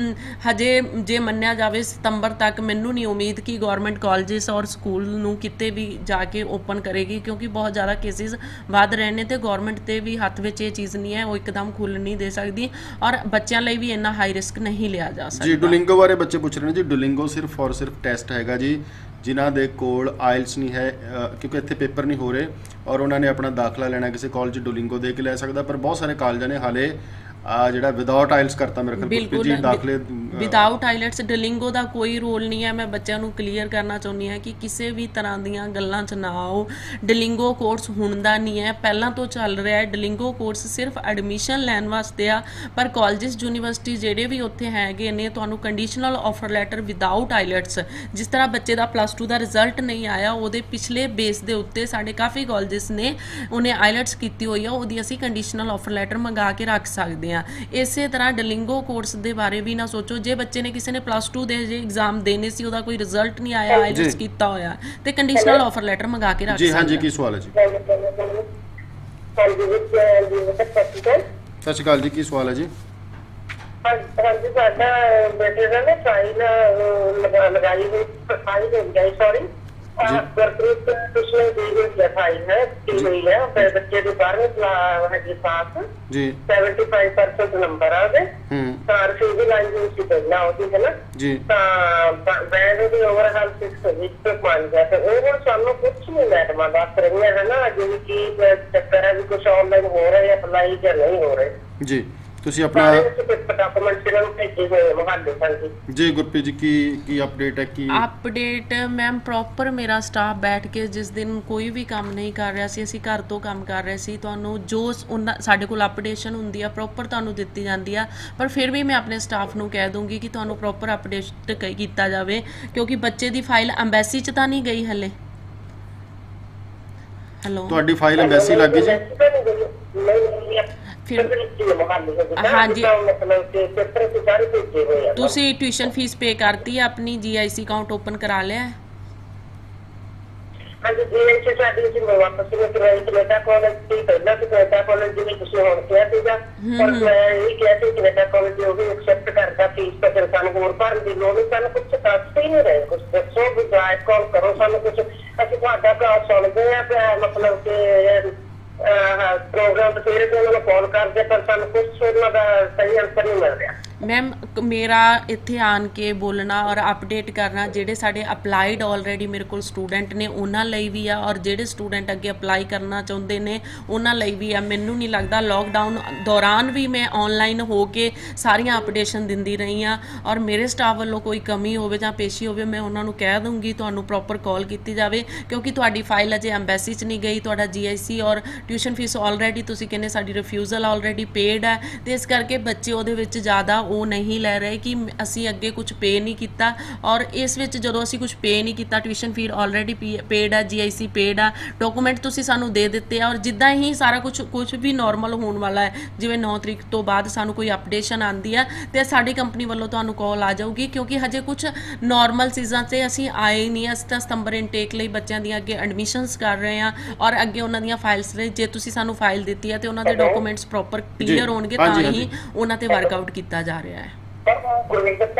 ਹਜੇ ਜੇ ਮੰਨਿਆ ਜਾਵੇ ਸਤੰਬਰ ਤੱਕ ਮੈਨੂੰ ਨਹੀਂ ਉਮੀਦ ਕਿ ਗਵਰਨਮੈਂਟ ਕਾਲਜਸ ਔਰ ਸਕੂਲ ਨੂੰ ਕਿਤੇ ਵੀ ਜਾ ਕੇ ਓਪਨ ਕਰੇਗੀ, ਕਿਉਂਕਿ ਬਹੁਤ ਜ਼ਿਆਦਾ ਕੇਸਿਸ ਵੱਧ ਰਹੇ ਨੇ ਤੇ ਗਵਰਨਮੈਂਟ ਤੇ ਵੀ ਹੱਥ ਵਿੱਚ ਇਹ ਚੀਜ਼ ਨਹੀਂ ਹੈ, ਉਹ ਇੱਕਦਮ ਖੁੱਲ੍ਹ ਨਹੀਂ ਦੇ ਸਕਦੀ ਔਰ ਬੱਚਿਆਂ ਲਈ ਵੀ ਇੰਨਾ ਹਾਈ ਰਿਸਕ ਨਹੀਂ ਲਿਆ ਜਾ ਸਕਦਾ। ਜੀ ਡੁਲਿੰਗੋ ਬਾਰੇ ਬੱਚੇ ਪੁੱਛ ਰਹੇ ਨੇ ਜੀ। ਡੁਲਿੰਗੋ ਸਿਰਫ ਔਰ ਸਿਰਫ ਟੈਸਟ ਹੈਗਾ ਜੀ, ਜਿਨ੍ਹਾਂ ਦੇ ਕੋਲ ਆਇਲਸ ਨਹੀਂ ਹੈ ਕਿਉਂਕਿ ਇੱਥੇ ਪੇਪਰ ਨਹੀਂ ਹੋ ਰਹੇ ਔਰ ਉਹਨਾਂ ਨੇ ਆਪਣਾ ਦਾਖਲਾ ਲੈਣਾ ਕਿਸੇ ਕਾਲਜ ਡੁਲਿੰਗੋ ਦੇ ਕੇ ਲੈ ਸਕਦਾ। ਪਰ ਬਹੁਤ ਸਾਰੇ ਕਾਲਜਾਂ ਨੇ ਹਾਲੇ ਜਿਹੜਾ ਵਿਦਆਊਟ ਆਇਲਸ ਕਰਤਾ ਮੇਰੇ ਖਿਆਲ ਜੀ ਦਾਖਲੇ ਵਿਦਆਊਟ ਆਈਲੈਟਸ ਡੁਲਿੰਗੋ ਦਾ ਕੋਈ ਰੋਲ ਨਹੀਂ ਹੈ। ਮੈਂ ਬੱਚਿਆਂ ਨੂੰ ਕਲੀਅਰ ਕਰਨਾ ਚਾਹੁੰਦੀ ਹਾਂ ਕਿ ਕਿਸੇ ਵੀ ਤਰ੍ਹਾਂ ਦੀਆਂ ਗੱਲਾਂ 'ਚ ਨਾ ਆਓ। ਡੁਲਿੰਗੋ ਕੋਰਸ ਹੁਣ ਦਾ ਨਹੀਂ ਹੈ, ਪਹਿਲਾਂ ਤੋਂ ਚੱਲ ਰਿਹਾ ਹੈ। ਡੁਲਿੰਗੋ ਕੋਰਸ ਸਿਰਫ ਐਡਮਿਸ਼ਨ ਲੈਣ ਵਾਸਤੇ ਆ, ਪਰ ਕਾਲਜਸ ਯੂਨੀਵਰਸਿਟੀ ਜਿਹੜੇ ਵੀ ਉੱਥੇ ਹੈਗੇ ਨੇ ਤੁਹਾਨੂੰ conditional offer letter without IELTS, ਜਿਸ ਤਰ੍ਹਾਂ ਬੱਚੇ ਦਾ +2 ਦਾ ਰਿਜ਼ਲਟ ਨਹੀਂ ਆਇਆ ਉਹਦੇ ਪਿਛਲੇ ਬੇਸ ਦੇ ਉੱਤੇ ਸਾਡੇ ਕਾਫੀ ਕਾਲਜਸ ਨੇ ਉਹਨੇ ਆਈਲੈਟਸ ਕੀਤੀ ਹੋਈ ਆ, ਉਹਦੀ ਅਸੀਂ ਕੰਡੀਸ਼ਨਲ ਆਫਰ ਲੈਟਰ ਮੰਗਾ ਕੇ ਰੱਖ ਸਕਦੇ। ਇਸੇ ਤਰ੍ਹਾਂ ਡੁਲਿੰਗੋ ਕੋਰਸ ਦੇ ਬਾਰੇ ਵੀ ਨਾ ਸੋਚੋ। ਜੇ ਬੱਚੇ ਨੇ ਕਿਸੇ ਨੇ +2 ਦੇ ਜੇ ਐਗਜ਼ਾਮ ਦੇਣੇ ਸੀ, ਉਹਦਾ ਕੋਈ ਰਿਜ਼ਲਟ ਨਹੀਂ ਆਇਆ, ਆਈਲੈਟਸ ਕੀਤਾ ਹੋਇਆ ਤੇ ਕੰਡੀਸ਼ਨਲ ਆਫਰ ਲੈਟਰ ਮੰਗਾ ਕੇ ਰੱਖ ਜੀ। ਹਾਂਜੀ ਕੀ ਸਵਾਲ ਹੈ ਜੀ? ਸਤਿ ਸ਼੍ਰੀ ਅਕਾਲ ਜੀ, ਕੀ ਸਵਾਲ ਹੈ ਜੀ? ਹਾਂਜੀ ਸਾਡਾ ਬੇਟੇ ਦਾ ਨਾ ਫਾਈਲ ਲਗਾਈ ਹੋਈ ਸੌਰੀ ਗੁਰਪ੍ਰੀਤ ਪਿਛਲੇ ਦੀ ਫਾਈਲ ਹੈ ਕੀ ਹੋਈ ਹੈ ਬੱਚੇ ਦੇ 12ਵੇਂ ਹੈਗੀ ਪਾਸ ਜੀ 75% ਨੰਬਰ ਆ ਉਹਦੇ ਤਾਂ ਰਸੀਦ ਲਾਈ ਹੋਈ ਸੀ ਪਹਿਲਾਂ ਉਹਦੀ ਹੈ ਨਾ ਜੀ, ਤਾਂ ਬੈਂਡ ਦੀ ਓਵਰਹਾਲ 6 ਵਿੱਚ ਬਣ ਗਿਆ ਤੇ ਉਹ ਹੁਣ ਸਾਨੂੰ ਕੁਛ ਨਹੀਂ ਮੈਡਮਾਂ ਦੱਸ ਰਹੀਆਂ ਹੈ ਨਾ ਅਜੇ ਵੀ ਕੀ ਚੱਕਰ ਹੈ ਵੀ ਕੁਛ ਆਨਲਾਈਨ ਹੋ ਰਿਹਾ ਅਪਲਾਈ ਜਾਂ ਨਹੀਂ ਹੋ ਰਿਹਾ ਜੀ। ਤੁਸੀਂ ਆਪਣਾ ਜੀ ਗੁਰਪ੍ਰੀਤ ਜੀ ਕੀ ਅਪਡੇਟ ਹੈ? ਕੀ ਅਪਡੇਟ ਮੈਮ ਪ੍ਰੋਪਰ ਮੇਰਾ ਸਟਾਫ ਬੈਠ ਕੇ ਜਿਸ ਦਿਨ ਕੋਈ ਵੀ ਕੰਮ ਨਹੀਂ ਕਰ ਰਿਹਾ ਸੀ, ਅਸੀਂ ਘਰ ਤੋਂ ਕੰਮ ਕਰ ਰਹੇ ਸੀ, ਤੁਹਾਨੂੰ ਜੋ ਸਾਡੇ ਕੋਲ ਅਪਡੇਸ਼ਨ ਹੁੰਦੀ ਆ ਪ੍ਰੋਪਰ ਤੁਹਾਨੂੰ ਦਿੱਤੀ ਜਾਂਦੀ ਆ। ਪਰ ਫਿਰ ਵੀ ਮੈਂ ਆਪਣੇ ਸਟਾਫ ਨੂੰ ਕਹਿ ਦੂੰਗੀ ਕਿ ਤੁਹਾਨੂੰ ਪ੍ਰੋਪਰ ਅਪਡੇਟ ਕੀਤਾ ਜਾਵੇ, ਕਿਉਂਕਿ ਬੱਚੇ ਦੀ ਫਾਈਲ ਐਮਬੈਸੀ 'ਚ ਤਾਂ ਨਹੀਂ ਗਈ ਹਲੇ। ਹੈਲੋ, ਤੁਹਾਡੀ ਫਾਈਲ ਐਮਬੈਸੀ ਲੱਗ ਗਈ ਜੀ? ਹਾਂਜੀ, ਤੁਸੀਂ ਟਿਊਸ਼ਨ ਫੀਸ ਪੇ ਕਰਤੀ ਹੈ, ਆਪਣੀ GIC ਅਕਾਊਂਟ ਓਪਨ ਕਰਾ ਲਿਆ ਹੈ? ਹਾਂਜੀ GIC ਸਾਡੀ ਸੀ ਵਾਪਸ ਕਰਵਾਈ ਕੈਨੇਡਾ ਕਾਲਜ ਦੀ ਪਹਿਲਾਂ ਤੇ ਕੈਨੇਡਾ ਕਾਲਜ ਜਿਵੇਂ ਤੁਸੀਂ ਹੁਣ ਕਿਹਾ ਸੀਗਾ, ਪਰ ਮੈਂ ਇਹ ਕਿਹਾ ਸੀ ਕੈਨੇਡਾ ਕਾਲਜ ਉਹ ਵੀ ਐਕਸੈਪਟ ਕਰਦਾ ਫੀਸ, ਤਾਂ ਫਿਰ ਸਾਨੂੰ ਹੋਰ ਭਰਨ ਦੀ ਲੋੜ ਨਹੀਂ। ਸਾਨੂੰ ਕੁਛ ਦੱਸ ਹੀ ਨਹੀਂ ਰਹੇ, ਕੁਛ ਦੱਸੋ ਵੀ ਗਾਈਡ ਕਾਲ ਕਰੋ ਸਾਨੂੰ ਕੁਛ। ਅਸੀਂ ਤੁਹਾਡਾ ਕਲਾਸ ਸੁਣਦੇ ਆ ਮਤਲਬ ਕਿ ਪ੍ਰੋਗਰਾਮ ਬਥੇਰੇ ਤੇ ਉਹਨਾਂ ਨੂੰ ਕਾਲ ਕਰਦੇ ਪਰ ਸਾਨੂੰ ਕੁਛ ਉਹਨਾਂ ਦਾ ਸਹੀ ਆਨਸਰ ਨਹੀਂ ਮਿਲ ਰਿਹਾ। ਮੈਮ ਮੇਰਾ ਇੱਥੇ ਆਣ ਕੇ ਬੋਲਣਾ ਔਰ ਅਪਡੇਟ ਕਰਨਾ ਜਿਹੜੇ ਸਾਡੇ ਅਪਲਾਈਡ ਆਲਰੇਡੀ ਮੇਰੇ ਕੋਲ ਸਟੂਡੈਂਟ ਨੇ ਉਹਨਾਂ ਲਈ ਵੀ ਆ ਔਰ ਜਿਹੜੇ ਸਟੂਡੈਂਟ ਅੱਗੇ ਅਪਲਾਈ ਕਰਨਾ ਚਾਹੁੰਦੇ ਨੇ ਉਹਨਾਂ ਲਈ ਵੀ ਆ। ਮੈਨੂੰ ਨਹੀਂ ਲੱਗਦਾ ਲੋਕਡਾਊਨ ਦੌਰਾਨ ਵੀ ਮੈਂ ਆਨਲਾਈਨ ਹੋ ਕੇ ਸਾਰੀਆਂ ਅਪਡੇਸ਼ਨ ਦਿੰਦੀ ਰਹੀ ਹਾਂ ਔਰ ਮੇਰੇ ਸਟਾਫ ਵੱਲੋਂ ਕੋਈ ਕਮੀ ਹੋਵੇ ਜਾਂ ਪੇਸ਼ੀ ਹੋਵੇ ਮੈਂ ਉਹਨਾਂ ਨੂੰ ਕਹਿ ਦੂੰਗੀ ਤੁਹਾਨੂੰ ਪ੍ਰੋਪਰ ਕਾਲ ਕੀਤੀ ਜਾਵੇ, ਕਿਉਂਕਿ ਤੁਹਾਡੀ ਫਾਈਲ ਅਜੇ ਐਮਬੈਸੀ 'ਚ ਨਹੀਂ ਗਈ, ਤੁਹਾਡਾ GIC ਔਰ ਟਿਊਸ਼ਨ ਫੀਸ ਆਲਰੇਡੀ ਤੁਸੀਂ ਕਹਿੰਦੇ ਸਾਡੀ ਰਿਫਿਊਜ਼ਲ ਆਲਰੇਡੀ ਪੇਡ ਹੈ ਤੇ ਇਸ ਕਰਕੇ ਬੱਚੇ ਉਹਦੇ ਵਿੱਚ ਜ਼ਿਆਦਾ ਉਹ ਨਹੀਂ ਲੈ ਰਹੇ ਕਿ ਅਸੀਂ ਅੱਗੇ ਕੁਝ ਪੇ ਨਹੀਂ ਕੀਤਾ। ਔਰ ਇਸ ਵਿੱਚ ਜਦੋਂ ਅਸੀਂ ਕੁਝ ਪੇ ਨਹੀਂ ਕੀਤਾ, ਟਿਊਸ਼ਨ ਫੀਸ ਆਲਰੇਡੀ ਪੇਡ ਆ, GIC ਪੇਡ ਆ, ਡਾਕੂਮੈਂਟ ਤੁਸੀਂ ਸਾਨੂੰ ਦੇ ਦਿੱਤੇ ਆ ਔਰ ਜਿੱਦਾਂ ਹੀ ਸਾਰਾ ਕੁਝ ਵੀ ਨਾਰਮਲ ਹੋਣ ਵਾਲਾ ਹੈ, ਜਿਵੇਂ 9 ਤਰੀਕ ਤੋਂ ਬਾਅਦ ਸਾਨੂੰ ਕੋਈ ਅਪਡੇਸ਼ਨ ਆਉਂਦੀ ਆ ਤੇ ਸਾਡੀ ਕੰਪਨੀ ਵੱਲੋਂ ਤੁਹਾਨੂੰ ਕਾਲ ਆ ਜਾਊਗੀ, ਕਿਉਂਕਿ ਹਜੇ ਕੁਝ ਨਾਰਮਲ ਚੀਜ਼ਾਂ 'ਤੇ ਅਸੀਂ ਆਏ ਨਹੀਂ। ਅਸੀਂ ਤਾਂ ਸਤੰਬਰ ਇਨਟੇਕ ਲਈ ਬੱਚਿਆਂ ਦੀਆਂ ਅੱਗੇ ਐਡਮਿਸ਼ਨਸ ਕਰ ਰਹੇ ਹਾਂ ਔਰ ਅੱਗੇ ਉਹਨਾਂ ਦੀਆਂ ਫਾਈਲਸ ਲਈ ਜੇ ਤੁਸੀਂ ਸਾਨੂੰ ਫਾਈਲ ਦਿੱਤੀ ਹੈ ਤੇ ਉਹਨਾਂ ਦੇ ਡਾਕੂਮੈਂਟਸ ਪ੍ਰੋਪਰ ਕਲੀਅਰ ਹੋਣਗੇ ਤਾਂ ਹੀ ਉਹਨਾਂ ਤੇ ਵਰਕਆਊਟ ਕੀਤਾ ਜਾ ਰਿਹਾ ਹੈ।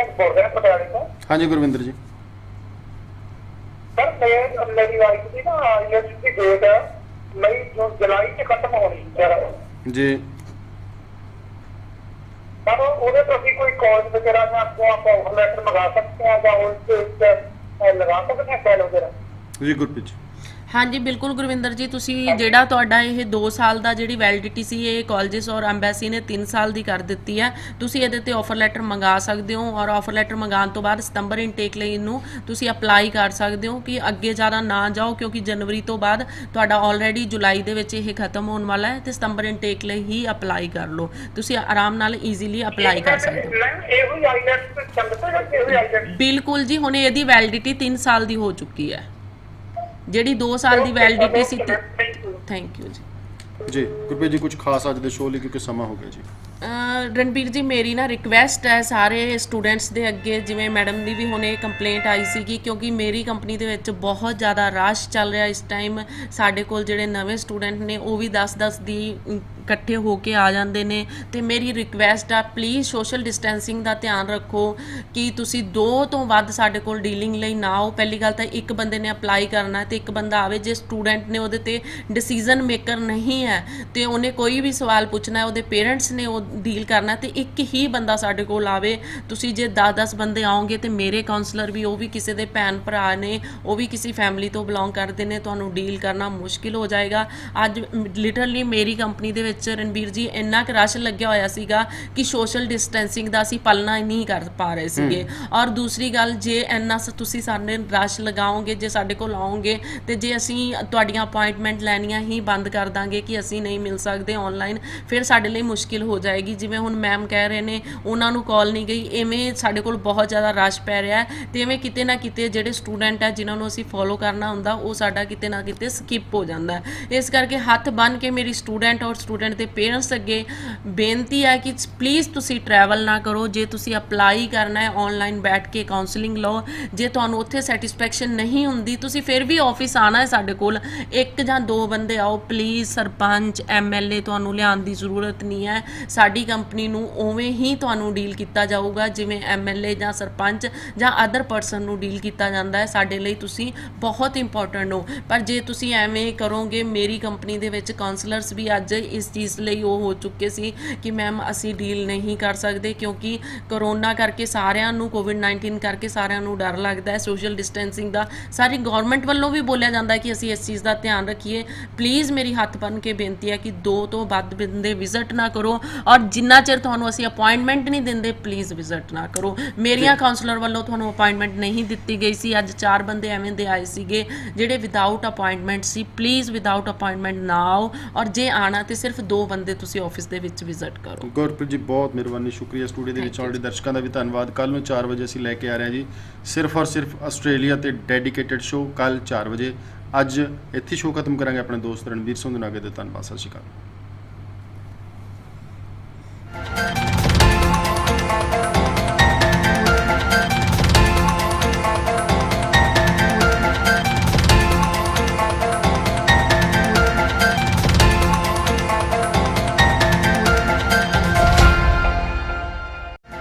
ਹਾਂਜੀ ਗੁਰਵਿੰਦਰ ਜੀ। ਸਰ ਮੇਰੀ ਵਾਈਫ ਦੀ ਨਾ IELTS ਦੀ ਡੇਟ ਮਈ ਜੁਲਾਈ 'ਚ ਖਤਮ ਹੋਣੀ ਜੀ, ਪਰ ਉਹਦੇ ਤੋਂ ਅਸੀਂ ਕੋਈ ਕਾਲਜ ਵਗੈਰਾ ਜਾਂ ਆਪਾਂ ਆਫਰ ਲੈਟਰ ਮੰਗਾ ਸਕਦੇ ਹਾਂ ਜਾਂ ਉਸ ਤੇ ਲਗਾ ਸਕਦੇ ਹਾਂ ਫਾਈਲ ਵਗੈਰਾ? ਜੀ ਗੁਰਪ੍ਰੀਤ ਜੀ। ਹਾਂਜੀ ਬਿਲਕੁਲ ਗੁਰਵਿੰਦਰ ਜੀ, ਤੁਸੀਂ ਜਿਹੜਾ ਤੁਹਾਡਾ ਇਹ 2 ਸਾਲ ਦਾ ਜਿਹੜੀ ਵੈਲਿਡਿਟੀ ਸੀ ਇਹ ਕਾਲਜਸ ਔਰ ਐਮਬੈਸੀ ਨੇ 3 ਸਾਲ ਦੀ ਕਰ ਦਿੱਤੀ ਹੈ। ਤੁਸੀਂ ਇਹਦੇ ਤੇ ਆਫਰ ਲੈਟਰ ਮੰਗਾ ਸਕਦੇ ਹੋ ਔਰ ਆਫਰ ਲੈਟਰ ਮੰਗਾਉਣ ਤੋਂ ਬਾਅਦ ਸਤੰਬਰ ਇਨਟੇਕ ਲਈ ਇਹਨੂੰ ਤੁਸੀਂ ਅਪਲਾਈ ਕਰ ਸਕਦੇ ਹੋ ਕਿ ਅੱਗੇ ਜ਼ਿਆਦਾ ਨਾ ਜਾਓ, ਕਿਉਂਕਿ ਜਨਵਰੀ ਤੋਂ ਬਾਅਦ ਤੁਹਾਡਾ ਆਲਰੇਡੀ ਜੁਲਾਈ ਦੇ ਵਿੱਚ ਇਹ ਖਤਮ ਹੋਣ ਵਾਲਾ ਹੈ ਤੇ ਸਤੰਬਰ ਇਨਟੇਕ ਲਈ ਹੀ ਅਪਲਾਈ ਕਰ ਲਓ। ਤੁਸੀਂ ਆਰਾਮ ਨਾਲ ਈਜ਼ੀਲੀ ਅਪਲਾਈ ਕਰ ਸਕਦੇ ਹੋ। ਇਹੋ ਹੀ ਆਈਲੈਟਸ ਸੰਬੰਧਤ ਹੈ, ਇਹੋ ਹੀ ਆਈਲੈਟਸ। ਬਿਲਕੁਲ ਜੀ, ਹੁਣ ਇਹਦੀ ਵੈਲਿਡਿਟੀ 3 ਸਾਲ ਦੀ ਹੋ ਚੁੱਕੀ ਹੈ। ਜਿਹੜੀ 2 ਸਾਲ ਦੀ ਵੈਲਿਡਿਟੀ ਸੀ। ਥੈਂਕ ਯੂ ਜੀ। ਜੀ ਗੁਰਪ੍ਰੀਤ ਜੀ, ਕੁਝ ਖਾਸ ਅੱਜ ਦੇ ਸ਼ੋਅ ਲਈ, ਕਿਉਂਕਿ ਸਮਾਂ ਹੋ ਗਿਆ ਜੀ। ਰਣਬੀਰ ਜੀ, ਮੇਰੀ ਨਾ ਰਿਕਵੈਸਟ ਹੈ ਸਾਰੇ ਸਟੂਡੈਂਟਸ ਦੇ ਅੱਗੇ, ਜਿਵੇਂ ਮੈਡਮ ਦੀ ਵੀ ਹੁਣੇ ਕੰਪਲੇਂਟ ਆਈ ਸੀਗੀ, ਕਿਉਂਕਿ ਮੇਰੀ ਕੰਪਨੀ ਦੇ ਵਿੱਚ ਬਹੁਤ ਜ਼ਿਆਦਾ ਰਸ਼ ਚੱਲ ਰਿਹਾ ਇਸ ਟਾਈਮ। ਸਾਡੇ ਕੋਲ ਜਿਹੜੇ ਨਵੇਂ ਸਟੂਡੈਂਟ ਨੇ ਉਹ ਵੀ 10-10 ਦੀ ਇਕੱਠੇ ਹੋ ਕੇ ਆ ਜਾਂਦੇ ਨੇ, ਤੇ ਮੇਰੀ ਰਿਕਵੈਸਟ ਆ ਪਲੀਜ਼ ਸੋਸ਼ਲ ਡਿਸਟੈਂਸਿੰਗ ਦਾ ਧਿਆਨ ਰੱਖੋ ਕਿ ਤੁਸੀਂ 2 ਤੋਂ ਵੱਧ ਸਾਡੇ ਕੋਲ ਡੀਲਿੰਗ ਲਈ ਨਾ ਆਓ। ਪਹਿਲੀ ਗੱਲ ਤਾਂ ਇੱਕ ਬੰਦੇ ਨੇ ਅਪਲਾਈ ਕਰਨਾ ਤੇ ਇੱਕ ਬੰਦਾ ਆਵੇ। ਜੇ ਸਟੂਡੈਂਟ ਨੇ ਉਹਦੇ ਤੇ ਡਿਸੀਜਨ ਮੇਕਰ ਨਹੀਂ ਹੈ ਤੇ ਉਹਨੇ ਕੋਈ ਵੀ ਸਵਾਲ ਪੁੱਛਣਾ ਹੈ, ਉਹਦੇ ਪੇਰੈਂਟਸ ਨੇ ਉਹ ਡੀਲ ਕਰਨਾ, ਤੇ ਇੱਕ ਹੀ ਬੰਦਾ ਸਾਡੇ ਕੋਲ ਆਵੇ। ਤੁਸੀਂ ਜੇ 10-10 ਬੰਦੇ ਆਓਗੇ ਤੇ ਮੇਰੇ ਕਾਉਂਸਲਰ ਵੀ, ਉਹ ਵੀ ਕਿਸੇ ਦੇ ਭੈਣ ਭਰਾ ਨੇ, ਉਹ ਵੀ ਕਿਸੇ ਫੈਮਿਲੀ ਤੋਂ ਬਿਲੋਂਗ ਕਰਦੇ ਨੇ, ਤੁਹਾਨੂੰ ਡੀਲ ਕਰਨਾ ਮੁਸ਼ਕਿਲ ਹੋ ਜਾਏਗਾ। ਅੱਜ ਲਿਟਰਲੀ ਮੇਰੀ ਕੰਪਨੀ ਦੇ ਵਿੱਚ ਰਣਬੀਰ ਜੀ ਇੰਨਾ ਕੁ ਰਸ਼ ਲੱਗਿਆ ਹੋਇਆ ਸੀਗਾ ਕਿ ਸੋਸ਼ਲ ਡਿਸਟੈਂਸਿੰਗ ਦਾ ਅਸੀਂ ਪਾਲਣਾ ਹੀ ਨਹੀਂ ਕਰ ਪਾ ਰਹੇ ਸੀਗੇ। ਔਰ ਦੂਸਰੀ ਗੱਲ, ਜੇ ਇੰਨਾ ਤੁਸੀਂ ਸਾਡੇ ਰਸ਼ ਲਗਾਓਗੇ, ਜੇ ਸਾਡੇ ਕੋਲ ਆਓਗੇ, ਤੇ ਜੇ ਅਸੀਂ ਤੁਹਾਡੀਆਂ ਅਪਾਇੰਟਮੈਂਟ ਲੈਣੀਆਂ ਹੀ ਬੰਦ ਕਰ ਦਾਂਗੇ ਕਿ ਅਸੀਂ ਨਹੀਂ ਮਿਲ ਸਕਦੇ ਆਨਲਾਈਨ, ਫਿਰ ਸਾਡੇ ਲਈ ਮੁਸ਼ਕਿਲ ਹੋ ਜਾਏਗੀ। ਜਿਵੇਂ ਹੁਣ ਮੈਮ ਕਹਿ ਰਹੇ ਨੇ ਉਹਨਾਂ ਨੂੰ ਕਾਲ ਨਹੀਂ ਗਈ, ਐਵੇਂ ਸਾਡੇ ਕੋਲ ਬਹੁਤ ਜ਼ਿਆਦਾ ਰਸ਼ ਪੈ ਰਿਹਾ ਹੈ, ਤੇ ਐਵੇਂ ਕਿਤੇ ਨਾ ਕਿਤੇ ਜਿਹੜੇ ਸਟੂਡੈਂਟ ਹੈ ਜਿਨ੍ਹਾਂ ਨੂੰ ਅਸੀਂ ਫੋਲੋ ਕਰਨਾ ਹੁੰਦਾ ਉਹ ਸਾਡਾ ਕਿਤੇ ਨਾ ਕਿਤੇ ਸਕਿਪ ਹੋ ਜਾਂਦਾ ਹੈ। ਇਸ ਕਰਕੇ ਹੱਥ ਬੰਨ੍ਹ ਕੇ ਮੇਰੀ ਸਟੂਡੈਂਟ ਔਰ ਸਟੂਡੈਂਟ ਦੇ ਪੇਰੈਂਟਸ ਅੱਗੇ ਬੇਨਤੀ ਹੈ ਕਿ ਪਲੀਜ਼ ਤੁਸੀਂ ਟਰੈਵਲ ਨਾ ਕਰੋ। ਜੇ ਤੁਸੀਂ ਅਪਲਾਈ ਕਰਨਾ ਹੈ ਆਨਲਾਈਨ ਬੈਠ ਕੇ ਕਾਉਂਸਲਿੰਗ ਲਓ। ਜੇ ਤੁਹਾਨੂੰ ਉੱਥੇ ਸੈਟੀਸਫੈਕਸ਼ਨ ਨਹੀਂ ਹੁੰਦੀ, ਤੁਸੀਂ ਫਿਰ ਵੀ ਆਫਿਸ ਆਣਾ ਹੈ ਸਾਡੇ ਕੋਲ। 1 ਜਾਂ 2 ਬੰਦੇ ਆਓ ਪਲੀਜ਼। ਸਰਪੰਚ MLA ਤੁਹਾਨੂੰ ਲਿਆਉਣ ਦੀ ਜ਼ਰੂਰਤ ਨਹੀਂ ਹੈ। ਸਾਡੀ ਕੰਪਨੀ ਨੂੰ ਉਵੇਂ ਹੀ ਤੁਹਾਨੂੰ ਡੀਲ ਕੀਤਾ ਜਾਊਗਾ ਜਿਵੇਂ MLA ਜਾਂ ਸਰਪੰਚ ਜਾਂ ਅਦਰ ਪਰਸਨ ਨੂੰ ਡੀਲ ਕੀਤਾ ਜਾਂਦਾ ਹੈ। ਸਾਡੇ ਲਈ ਤੁਸੀਂ ਬਹੁਤ ਇੰਪੋਰਟੈਂਟ ਹੋ। ਪਰ ਜੇ ਤੁਸੀਂ ਐਵੇਂ ਕਰੋਗੇ, ਮੇਰੀ ਕੰਪਨੀ ਦੇ ਵਿੱਚ ਕਾਉਂਸਲਰਸ ਵੀ ਅੱਜ ਇਸ ਚੀਜ਼ ਲਈ ਉਹ ਹੋ ਚੁੱਕੇ ਸੀ ਕਿ ਮੈਮ ਅਸੀਂ ਡੀਲ ਨਹੀਂ ਕਰ ਸਕਦੇ, ਕਿਉਂਕਿ ਕਰੋਨਾ ਕਰਕੇ ਸਾਰਿਆਂ ਨੂੰ, COVID-19 ਕਰਕੇ ਸਾਰਿਆਂ ਨੂੰ ਡਰ ਲੱਗਦਾ ਹੈ। ਸੋਸ਼ਲ ਡਿਸਟੈਂਸਿੰਗ ਦਾ ਸਾਰੀ ਗਵਰਨਮੈਂਟ ਵੱਲੋਂ ਵੀ ਬੋਲਿਆ ਜਾਂਦਾ ਹੈ ਕਿ ਅਸੀਂ ਇਸ ਚੀਜ਼ ਦਾ ਧਿਆਨ ਰੱਖੀਏ। ਪਲੀਜ਼ ਮੇਰੀ ਹੱਥ ਬੰਨ੍ਹ ਕੇ ਬੇਨਤੀ ਹੈ ਕਿ 2 ਤੋਂ ਵੱਧ ਬੰਦੇ ਵਿਜ਼ਿਟ ਨਾ ਕਰੋ, ਔਰ ਜਿੰਨਾ ਚਿਰ ਤੁਹਾਨੂੰ ਅਸੀਂ ਅਪਾਇੰਟਮੈਂਟ ਨਹੀਂ ਦਿੰਦੇ ਪਲੀਜ਼ ਵਿਜ਼ਿਟ ਨਾ ਕਰੋ। ਮੇਰੀਆਂ ਕਾਉਂਸਲਰ ਵੱਲੋਂ ਤੁਹਾਨੂੰ ਅਪਾਇੰਟਮੈਂਟ ਨਹੀਂ ਦਿੱਤੀ ਗਈ ਸੀ। ਅੱਜ 4 ਬੰਦੇ ਐਵੇਂ ਦੇ ਆਏ ਸੀਗੇ ਜਿਹੜੇ without appointment C. Please without appointment ਨਾ ਆਓ, ਔਰ ਜੇ ਆਣਾ ਤੇ ਸਿਰਫ 2 ਬੰਦੇ ਤੁਸੀਂ ਆਫਿਸ ਦੇ ਵਿੱਚ ਵਿਜ਼ਿਟ ਕਰੋ। ਗੁਰਪ੍ਰੀਤ ਜੀ, ਬਹੁਤ ਮਿਹਰਬਾਨੀ, ਸ਼ੁਕਰੀਆ। ਸਟੂਡੀਓ ਦੇ ਵਿੱਚ ਆਲਰੇਡੀ ਦਰਸ਼ਕਾਂ ਦਾ ਵੀ ਧੰਨਵਾਦ। ਕੱਲ ਨੂੰ 4 ਵਜੇ ਅਸੀਂ ਲੈ ਕੇ ਆ ਰਹੇ ਹਾਂ ਜੀ ਸਿਰਫ ਔਰ ਸਿਰਫ ਆਸਟ੍ਰੇਲੀਆ ਤੇ ਡੈਡੀਕੇਟਿਡ ਸ਼ੋਅ, ਕੱਲ 4 ਵਜੇ। ਅੱਜ ਇੱਥੇ ਸ਼ੋਅ ਖਤਮ ਕਰਾਂਗੇ। ਆਪਣੇ ਦੋਸਤ ਰਣਬੀਰ ਸਿੰਘ ਦੇ ਨਾਲ ਦੇ ਧੰਨਵਾਦ। ਸਤਿ ਸ਼੍ਰੀ ਅਕਾਲ।